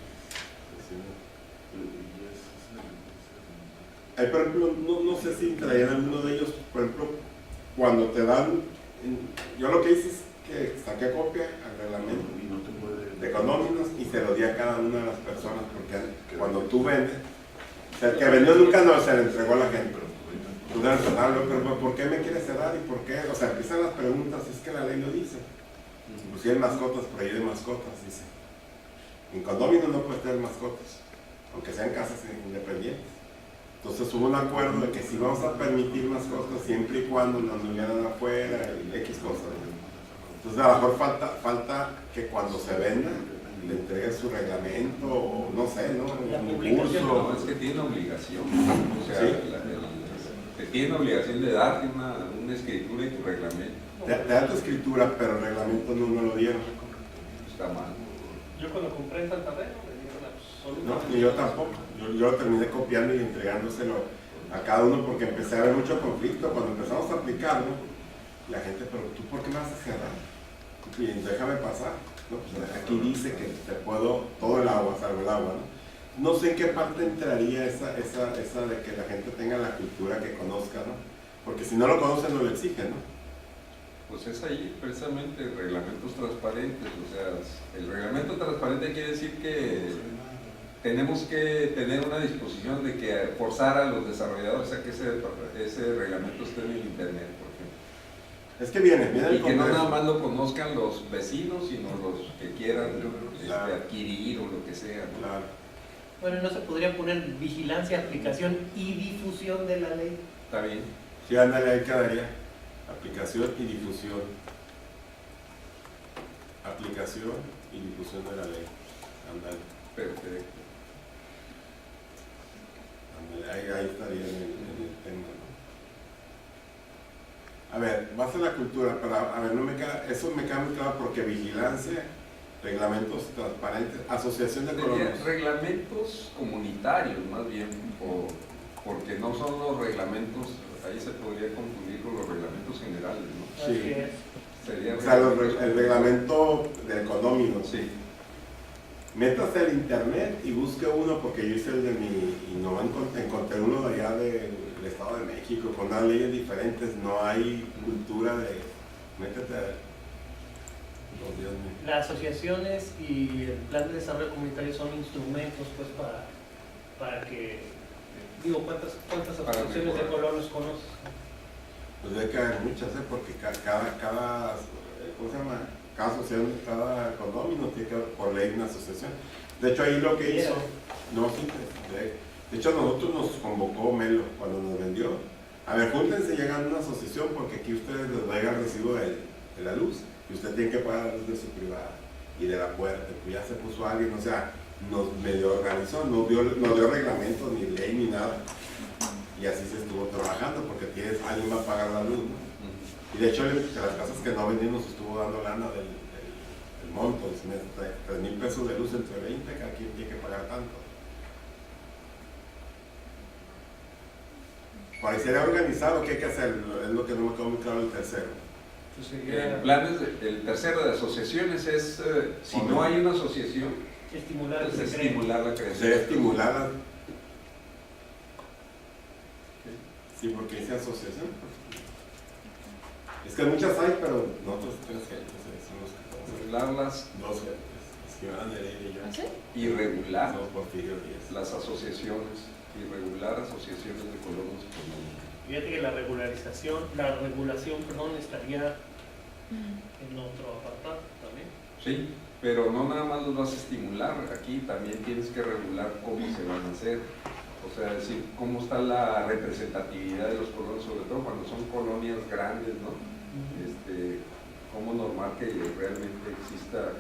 Hay, por ejemplo, no sé si traían alguno de ellos, por ejemplo, cuando te dan, yo lo que hice es que saqué copia al reglamento de conóminos y se lo di a cada una de las personas, porque cuando tú vendes, o sea, el que vendió nunca no se le entregó a la gente. Tú debes tratarlo, pero ¿por qué me quieres cerrar y por qué? O sea, empiezan las preguntas, es que la ley lo dice. Inclusive mascotas, por ahí de mascotas, dice. En condominios no puedes tener mascotas, aunque sean casas independientes. Entonces hubo un acuerdo de que si vamos a permitir mascotas siempre y cuando no anularan afuera y X cosas. Entonces a lo mejor falta que cuando se venda le entregue su reglamento o no sé, ¿no? La Un publicación, curso. No, es que tiene obligación. O sea, Sí. te tiene obligación de darte una escritura y tu reglamento. Te da tu escritura, pero el reglamento no lo dieron. Está mal. Yo cuando compré en Santa Fe no me dieron No, absolutamente ni yo tampoco. Yo lo terminé copiando y entregándoselo a cada uno porque empecé a ver mucho conflicto. Cuando empezamos a aplicarlo, la gente, pero ¿tú por qué me vas a cerrar? Y déjame pasar. No, pues aquí dice que te puedo todo el agua, salvo el agua, ¿no? No sé en qué parte entraría esa de que la gente tenga la cultura, que conozca, ¿no? Porque si no lo conocen, no lo exigen, ¿no? Pues es ahí precisamente reglamentos transparentes. O sea, el reglamento transparente quiere decir que tenemos que tener una disposición de que forzar a los desarrolladores a que ese reglamento esté en el internet, por ejemplo. Es que viene el Y que no Congreso. nada más lo conozcan los vecinos, sino los que quieran Claro. adquirir o lo que sea, ¿no? Claro. Bueno, ¿no se podría poner vigilancia, aplicación y difusión de la ley? Está bien. Sí, ándale, ahí quedaría. Aplicación y difusión. Aplicación y difusión de la ley. Ándale, Perfecto. ándale, ahí estaría en el tema, ¿no? A ver, base en la cultura, pero a ver, no me queda, eso me queda muy claro porque vigilancia, reglamentos transparentes, asociación de Sería colonos. reglamentos comunitarios más bien, porque no son los reglamentos, ahí se podría confundir con los reglamentos generales, ¿no? Así Sí. es. Sería O sea, el reglamento del condomino. Sí, Métase al internet y busque uno, porque yo hice el de mi, y no encontré uno de allá del Estado de México, con unas leyes diferentes, no hay cultura de, métete a, oh, Dios mío. Las asociaciones y el plan de desarrollo comunitario son instrumentos pues para que, digo, ¿cuántas asociaciones de mejorar. colonos conoces? Pues debe que haber muchas, porque cada, ¿cómo se llama? Cada asociación, cada condomino tiene que haber por ley una asociación. De hecho, ahí lo que hizo, no, sí, de hecho, a nosotros nos convocó Melo cuando nos vendió. A ver, júntense y llegan a una asociación, porque aquí ustedes les llega el recibo de la luz, y usted tiene que pagar la luz de su privada y de la puerta. Pues ya se puso alguien, o sea, nos medio organizó, no dio reglamento, ni ley, ni nada. Y así se estuvo trabajando, porque alguien va a pagar la luz, ¿no? Y de hecho, de las casas que no vendimos nos estuvo dando lana del monto, 3,000 pesos de luz entre 20, cada quien tiene que pagar tanto. Parecería organizado, ¿qué hay que hacer? Es lo que no me quedó muy claro el tercero. Pues el tercero de asociaciones es, si no hay una asociación, estimular el es secreto. estimular la Sería creencia. estimulada. Sí, porque dice asociación. Es que muchas hay, pero nosotros 3 gentes somos los que estamos Regularlas aquí. 2 gentes. Es que van a leer y yo. ¿Ah, sí? y regular Somos Porfirio Díaz. las asociaciones y regular asociaciones de colonos económicos. Fíjate que la regulación, estaría en otro apartado también. Sí, pero no nada más los vas a estimular, aquí también tienes que regular cómo se van a hacer. O sea, decir, cómo está la representatividad de los colonos, sobre todo cuando son colonias grandes, ¿no? Cómo normar que realmente exista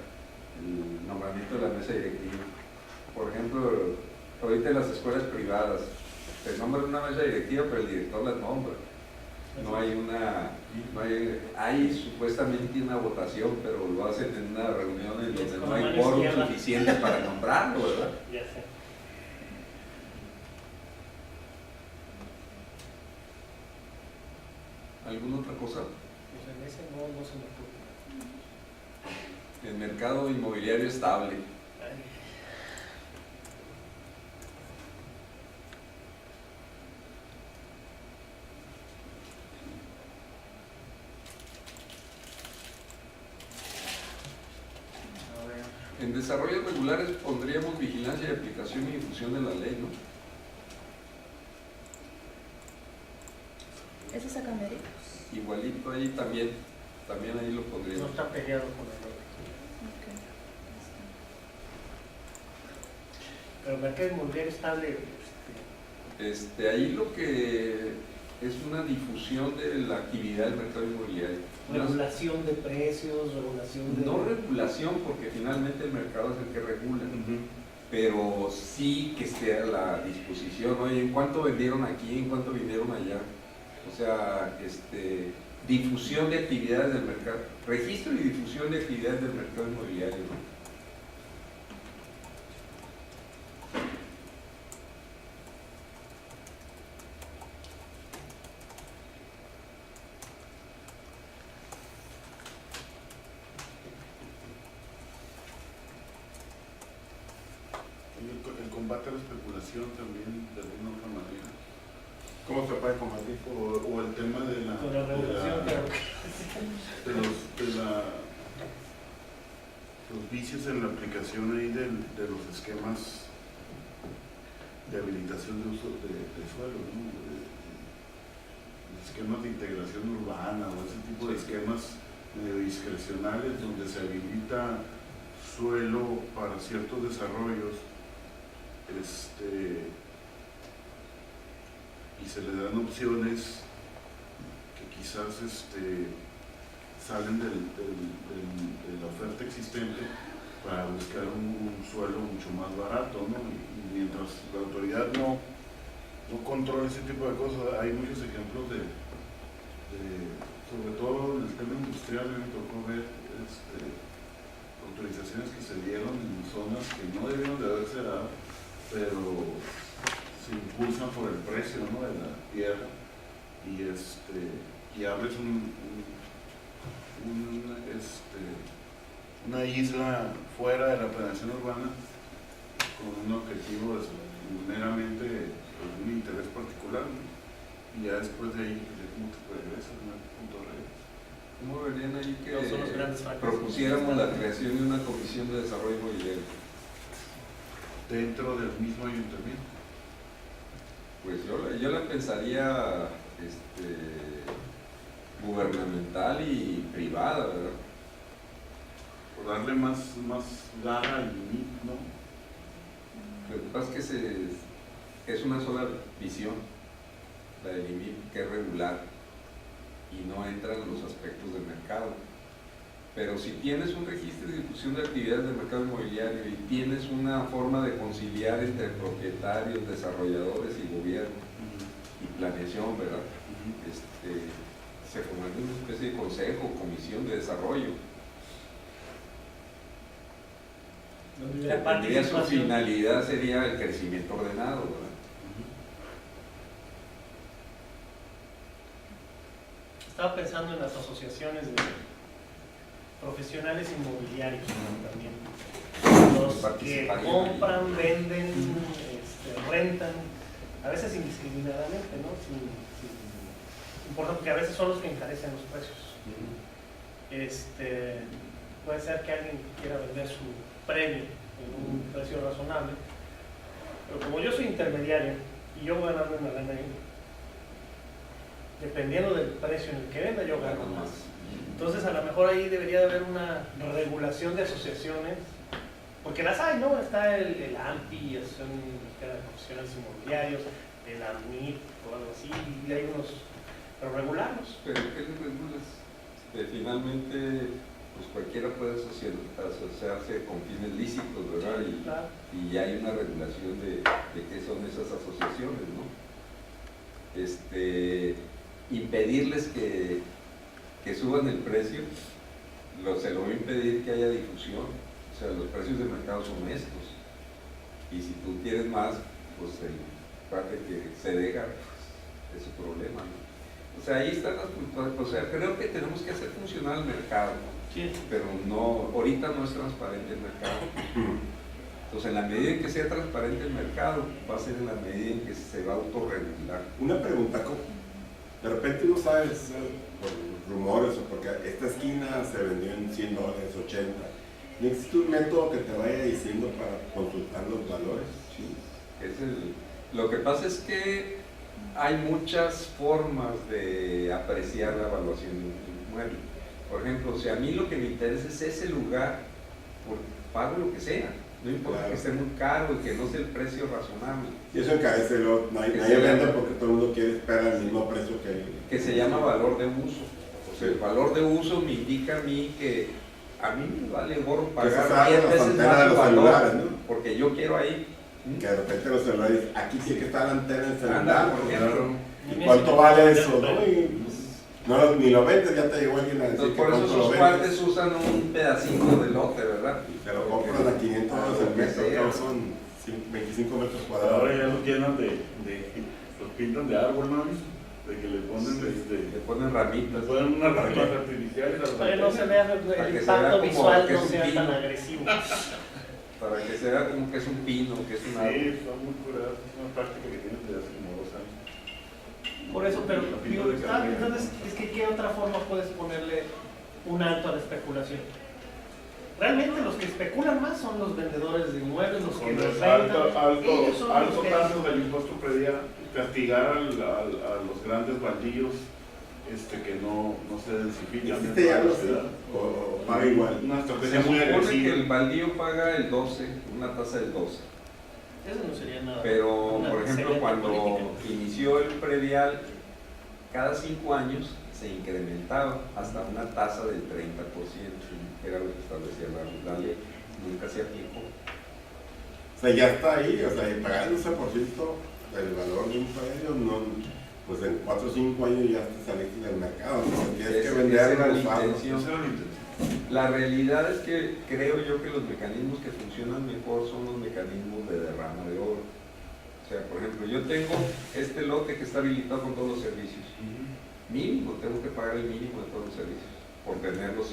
el nombramiento de la mesa directiva. Por ejemplo, ahorita en las escuelas privadas, te nombran una mesa directiva, pero el director la nombra. No hay supuestamente una votación, pero lo hacen en una reunión en donde no hay quórum suficiente para nombrarlo, ¿verdad? Ya sé. ¿Alguna otra cosa? Pues en ese no se me ocurre. El mercado inmobiliario estable. Ay. A ver. En desarrollos regulares pondríamos vigilancia y aplicación y difusión de la ley, ¿no? ¿Ese es a cambiaría? Igualito ahí también ahí lo No pondríamos. está peleado con el otro. Ok. Pero el mercado inmobiliario estable, Ahí lo que es una difusión de la actividad del mercado inmobiliario. regulación de precios, regulación de... No regulación, porque finalmente el mercado es el que regula, pero sí que esté a la disposición. Oye, ¿en cuánto vendieron aquí? ¿En cuánto vendieron allá? O sea, difusión de actividades del mercado, registro y difusión de actividades del mercado inmobiliario, ¿no? El combate a la especulación también, de alguna otra manera. ¿Cómo se puede combatir? O el tema de la... Con la regulación, claro. Los vicios en la aplicación ahí de los esquemas de habilitación de uso de suelo, ¿no? Esquemas de integración urbana o ese tipo de esquemas medio discrecionales donde se habilita suelo para ciertos desarrollos y se le dan opciones que quizás salen de la oferta existente para buscar un suelo mucho más barato, ¿no? Y mientras la autoridad no controla ese tipo de cosas, hay muchos ejemplos sobre todo en el tema industrial. Me tocó ver autorizaciones que se dieron en zonas que no debieron de haberse dado, pero se impulsan por el precio, ¿no?, de la tierra, y abres una isla fuera de la planeación urbana con un objetivo meramente un interés particular, ¿no? Y ya después de ahí, ¿cómo te regresas? ¿No? Punto de regreso. ¿Cómo verían ahí que No son los grandes fracasos. propusiéramos la creación de una comisión de desarrollo inmobiliario? Dentro del mismo ayuntamiento. Pues yo la pensaría gubernamental y privada, ¿verdad? Por darle más garra al IMIP, ¿no? Lo que pasa es que es una sola visión, la del IMIP, que es regular y no entra en los aspectos del mercado. Pero si tienes un registro de difusión de actividades del mercado inmobiliario y tienes una forma de conciliar entre propietarios, desarrolladores y gobierno y planeación, ¿verdad? Se fomenta una especie de consejo, comisión de desarrollo. Su finalidad sería el crecimiento ordenado, ¿verdad? Estaba pensando en las asociaciones de profesionales inmobiliarios también. Los que compran, venden, rentan, a veces indiscriminadamente, ¿no? Porque a veces son los que encarecen los precios. Puede ser que alguien quiera vender su predio en un precio razonable, pero como yo soy intermediario y yo voy ganando una lana ahí, dependiendo del precio en el que venda, yo gano más. Entonces, a lo mejor ahí debería de haber una regulación de asociaciones, porque las hay, ¿no? Está el AMPI, Asociación Mexicana de Profesionales Inmobiliarios, el AMNIP o algo así, y hay unos, pero regularlos. ¿Pero qué les regulas? Finalmente, pues cualquiera puede asociarse con fines lícitos, ¿verdad? Y ya hay una regulación de qué son esas asociaciones, ¿no? Impedirles que suban el precio, se lo va a impedir que haya difusión. O sea, los precios de mercado son estos. Y si tú quieres más, pues el parte que se deja, pues, es su problema, ¿no? O sea, ahí están las culturas. O sea, creo que tenemos que hacer funcionar el mercado, Sí. pero no, ahorita no es transparente el mercado. Entonces, en la medida en que sea transparente el mercado, va a ser en la medida en que se va a autorregular. Una pregunta, de repente no sabes, por rumores o porque esta esquina se vendió en $100, 80. ¿No existe un método que te vaya diciendo para consultar los valores? Sí. Lo que pasa es que hay muchas formas de apreciar la evaluación de un inmueble. Por ejemplo, si a mí lo que me interesa es ese lugar, pago lo que sea. No importa, claro, que esté muy caro y que no sea el precio razonable. Y eso encarece, nadie vende porque todo el mundo quiere esperar el mismo precio que se llama valor de uso. O sea, el valor de uso me indica a mí que a mí me vale gorro pagar 10 veces más el valor, celulares, ¿no? Porque yo quiero ahí. Que de repente los celulares, aquí sí que está la antena del celular. Anda, por ejemplo. ¿Y cuánto vale eso? ¿no? Ni lo vendes, ya te llegó alguien a decir. Entonces, por eso sus cuates usan un pedacito de lote, ¿verdad? Y te lo compran a 500 el metro, que son 25 metros cuadrados. Ahora ya los llenan los pintan de árbol, ¿no? De que le ponen, le ponen ramitas. Le ponen unas ramitas artificiales. Para que no se vea el impacto visual, no sea tan agresivo. Para que se vea como que es un pino, que es un árbol. Sí, son muy curadas, es una práctica que tienen desde hace como 2 años. Por eso, pero digo, entonces, es que ¿qué otra forma puedes ponerle un alto a la especulación? Realmente los que especulan más son los vendedores de inmuebles, los que los rentan. Alto tanto del impuesto predial, castigar a los grandes baldíos que no se densifican dentro de la ciudad. O paga igual. Una estrategia muy agresiva. Que el baldío paga el 12, una tasa del 12. Eso no sería nada. Pero, por ejemplo, cuando inició el predial, cada 5 años se incrementaba hasta una tasa del 30%, que era lo que establecía la ley. Nunca se aplicó. O sea, ya está ahí, o sea, y pagar el 11% del valor de un predio, pues en 4 o 5 años ya te saliste del mercado. O sea, tienes que vender la intención. La realidad es que creo yo que los mecanismos que funcionan mejor son los mecanismos de derrama de oro. O sea, por ejemplo, yo tengo este lote que está habilitado con todos los servicios. Mínimo, tengo que pagar el mínimo de todos los servicios por tenerlo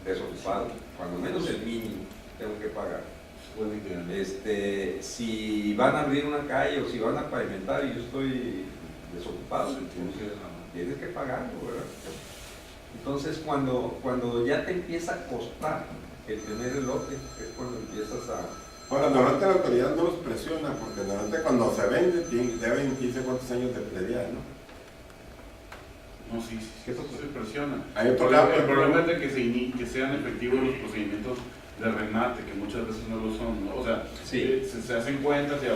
desocupado. Cuando menos el mínimo tengo que pagar. Si van a abrir una calle o si van a pavimentar y yo estoy desocupado, tienes que pagarlo, ¿verdad? Entonces, cuando ya te empieza a costar el tener el lote, es cuando empiezas a... Ahora, normalmente la autoridad no los presiona, porque normalmente cuando se vende deben 15 cuántos años de predial, ¿no? No, sí, se presiona. Hay El otro problema es de que sean efectivos los procedimientos de remate, que muchas veces no lo son, ¿no? O sea, Sí. se hacen cuentas y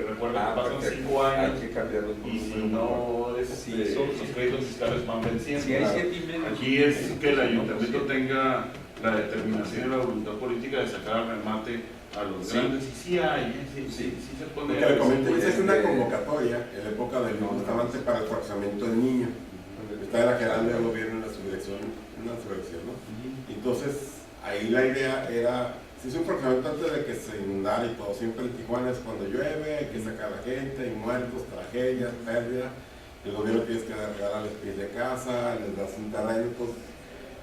recuerda que pasan porque 5 años hay que cambiarlos por y si número. no, Sí. los créditos fiscales van venciendo. Si hay Claro. 7,5. Aquí es que el ayuntamiento tenga la determinación y la voluntad política de sacar al remate a los Sí. grandes. Y sí hay, sí se pone. Porque le comenté, Pues, hice una convocatoria en la época del Bustamante para el fraccionamiento del niño. Estaba en la general de gobierno en la subdirección, ¿no? Entonces, ahí la idea era, se hizo un fraccionamiento antes de que se inundara y todo. Siempre en Tijuana es cuando llueve, hay que sacar a la gente, hay muertos, tragedias, pérdida. El gobierno tienes que regalar les pies de casa, les das un terreno. Entonces,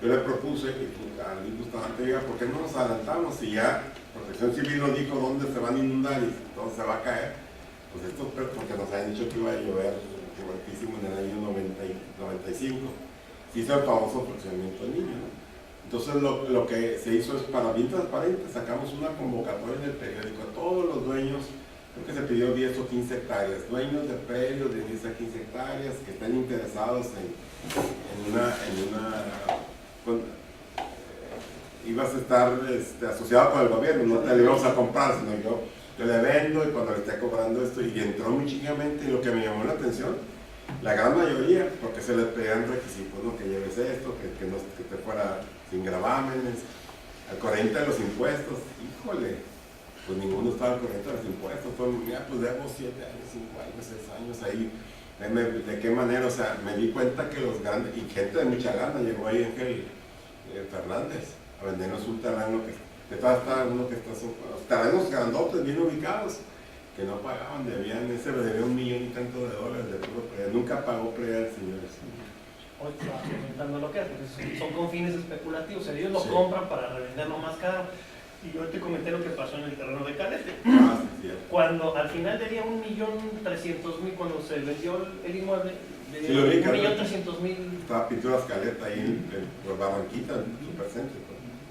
yo le propuse al Bustamante, diga, ¿por qué no nos adelantamos? Si ya Protección Civil nos dijo dónde se van a inundar y todo se va a caer, pues esto porque nos habían dicho que iba a llover fuertísimo en el año 95. Se hizo el famoso fraccionamiento del niño, ¿no? Entonces lo que se hizo es, para bien transparente, sacamos una convocatoria en el periódico a todos los dueños, creo que se pidió 10 o 15 hectáreas, dueños de predios de 10 a 15 hectáreas que estén interesados ibas a estar asociado con el gobierno, no te lo íbamos a comprar, sino yo le vendo y cuando le esté cobrando esto, y entró muchísimamente, y lo que me llamó la atención, la gran mayoría, porque se les pedían requisitos, ¿no? Que lleves esto, que te fuera sin gravámenes, al corriente de los impuestos. Híjole, pues ninguno estaba al corriente de los impuestos. Todo, mira, pues debo 7 años, 5 años, 6 años ahí. ¿De qué manera? O sea, me di cuenta que los grandes, y gente de mucha gana, llegó ahí Ángel Fernández a vendernos un terreno que está uno que está, los terrenos grandotes, bien ubicados, que no pagaban, debía $1 millón y tanto de dólares de puro predial. Nunca pagó predial, señores. Hoy está aumentando lo que hace, pues son con fines especulativos, o sea, ellos lo Sí. compran para revenderlo más caro. Y yo te comenté lo que pasó en el terreno de Calete. Sí, Cuando al final debía 1.300.000, cuando se vendió el inmueble, Sí, lo vi, debía 1.300.000 estaba Pinturas Caleta ahí por Barranquita, en el supercentro.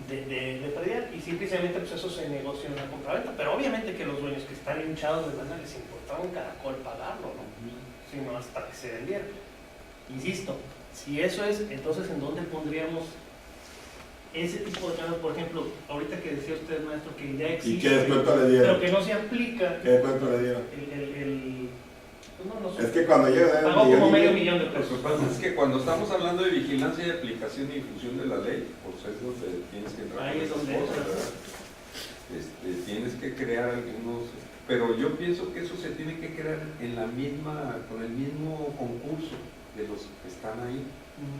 de predial, y sí, precisamente pues eso se negocia en la compraventa, pero obviamente que los dueños que están hinchados de lana les importaba un caracol pagarlo, ¿no? Sino hasta que se vendiera. Insisto, si eso es, entonces ¿en dónde pondríamos ese tipo de cambios? Por ejemplo, ahorita que decía usted, maestro, que ya existe, ¿Y qué descuento le dieron? pero que no se aplica ¿Qué descuento le dieron? pues no sé. Es que cuando llega Pagó como medio millón de Lo que pesos. pasa es que cuando estamos hablando de vigilancia y aplicación y difusión de la ley, pues es donde tienes que entrar Ahí con es esas donde cosas, entras. ¿verdad? Tienes que crear algunos, pero yo pienso que eso se tiene que crear con el mismo concurso de los que están ahí.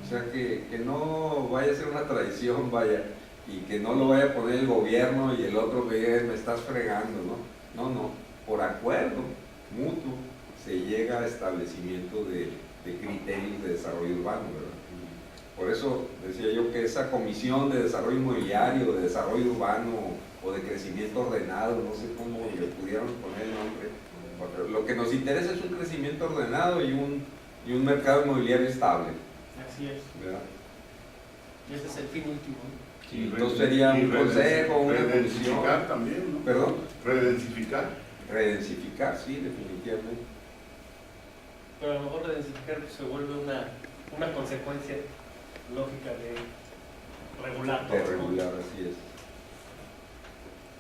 O sea, que no vaya a ser una traición, vaya, y que no lo vaya a poner el gobierno y el otro me estás fregando, ¿no? No, por acuerdo mutuo se llega a establecimiento de criterios de desarrollo urbano, ¿verdad? Por eso decía yo que esa comisión de desarrollo inmobiliario, de desarrollo urbano o de crecimiento ordenado, no sé cómo le pudieron poner el nombre, porque lo que nos interesa es un crecimiento ordenado y un mercado inmobiliario estable, Así es. ¿verdad? Y ese es el fin último, ¿no? Y entonces sería un consejo, una comisión. Redensificar también, ¿no? ¿Perdón? Redensificar. Redensificar, sí, definitivamente. Pero a lo mejor redensificar se vuelve una consecuencia lógica de regular todo, De ¿no? regular, así es.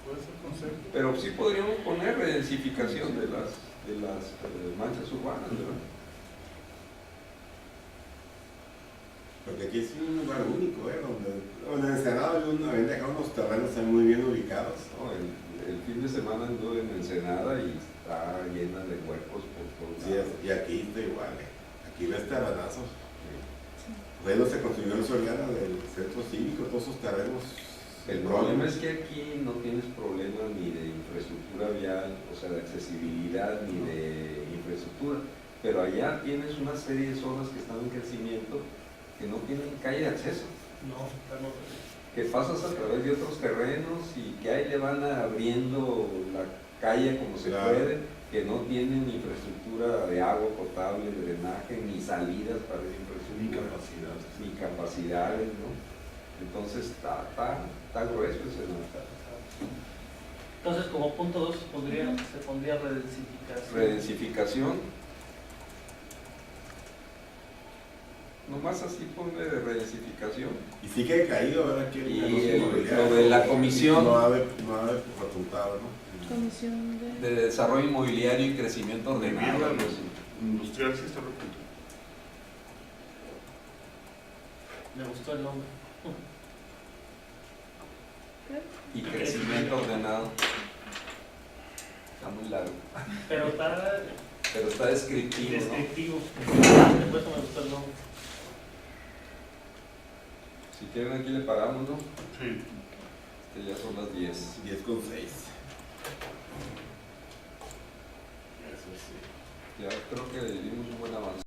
Puede ser concepto. Pero sí podríamos poner redensificación de las manchas urbanas, ¿verdad? Porque aquí es un lugar único, donde en Ensenada habían dejado unos terrenos ahí muy bien ubicados. No, el fin de semana anduve en Ensenada y está llena de huecos por todos Sí, lados. y aquí está igual, aquí ves terrenazos. Ahí no se construyó el Soriana del centro cívico, todos esos terrenos El problema es que aquí no tienes problema ni de infraestructura vial, o sea, de accesibilidad, ni de infraestructura, pero allá tienes una serie de zonas que están en crecimiento que no tienen calle de acceso, No, no. que pasas a través de otros terrenos y que ahí le van abriendo la calle como se Claro. puede, que no tienen infraestructura de agua potable, de drenaje, ni salidas para esa infraestructura, ni capacidades, ¿no? Entonces está grueso ese tema. Entonces, como punto 2 se pondría redensificación. Redensificación. Nomás así ponle de redensificación. Y sí que ha caído, ¿verdad? Que Y lo de la comisión no ha de resultado, ¿no? Comisión de Desarrollo Inmobiliario y Crecimiento Ordenado. Vivienda, algo así. industrial sí está repuntado. Me gustó el nombre. Y Crecimiento Ordenado. Está muy largo. Pero Pero está descriptivo, ¿no? descriptivo. Por eso me gustó el nombre. Si quieren aquí le paramos, ¿no? Sí. Que ya son las 10. 10,6. Ya creo que dimos un buen avance.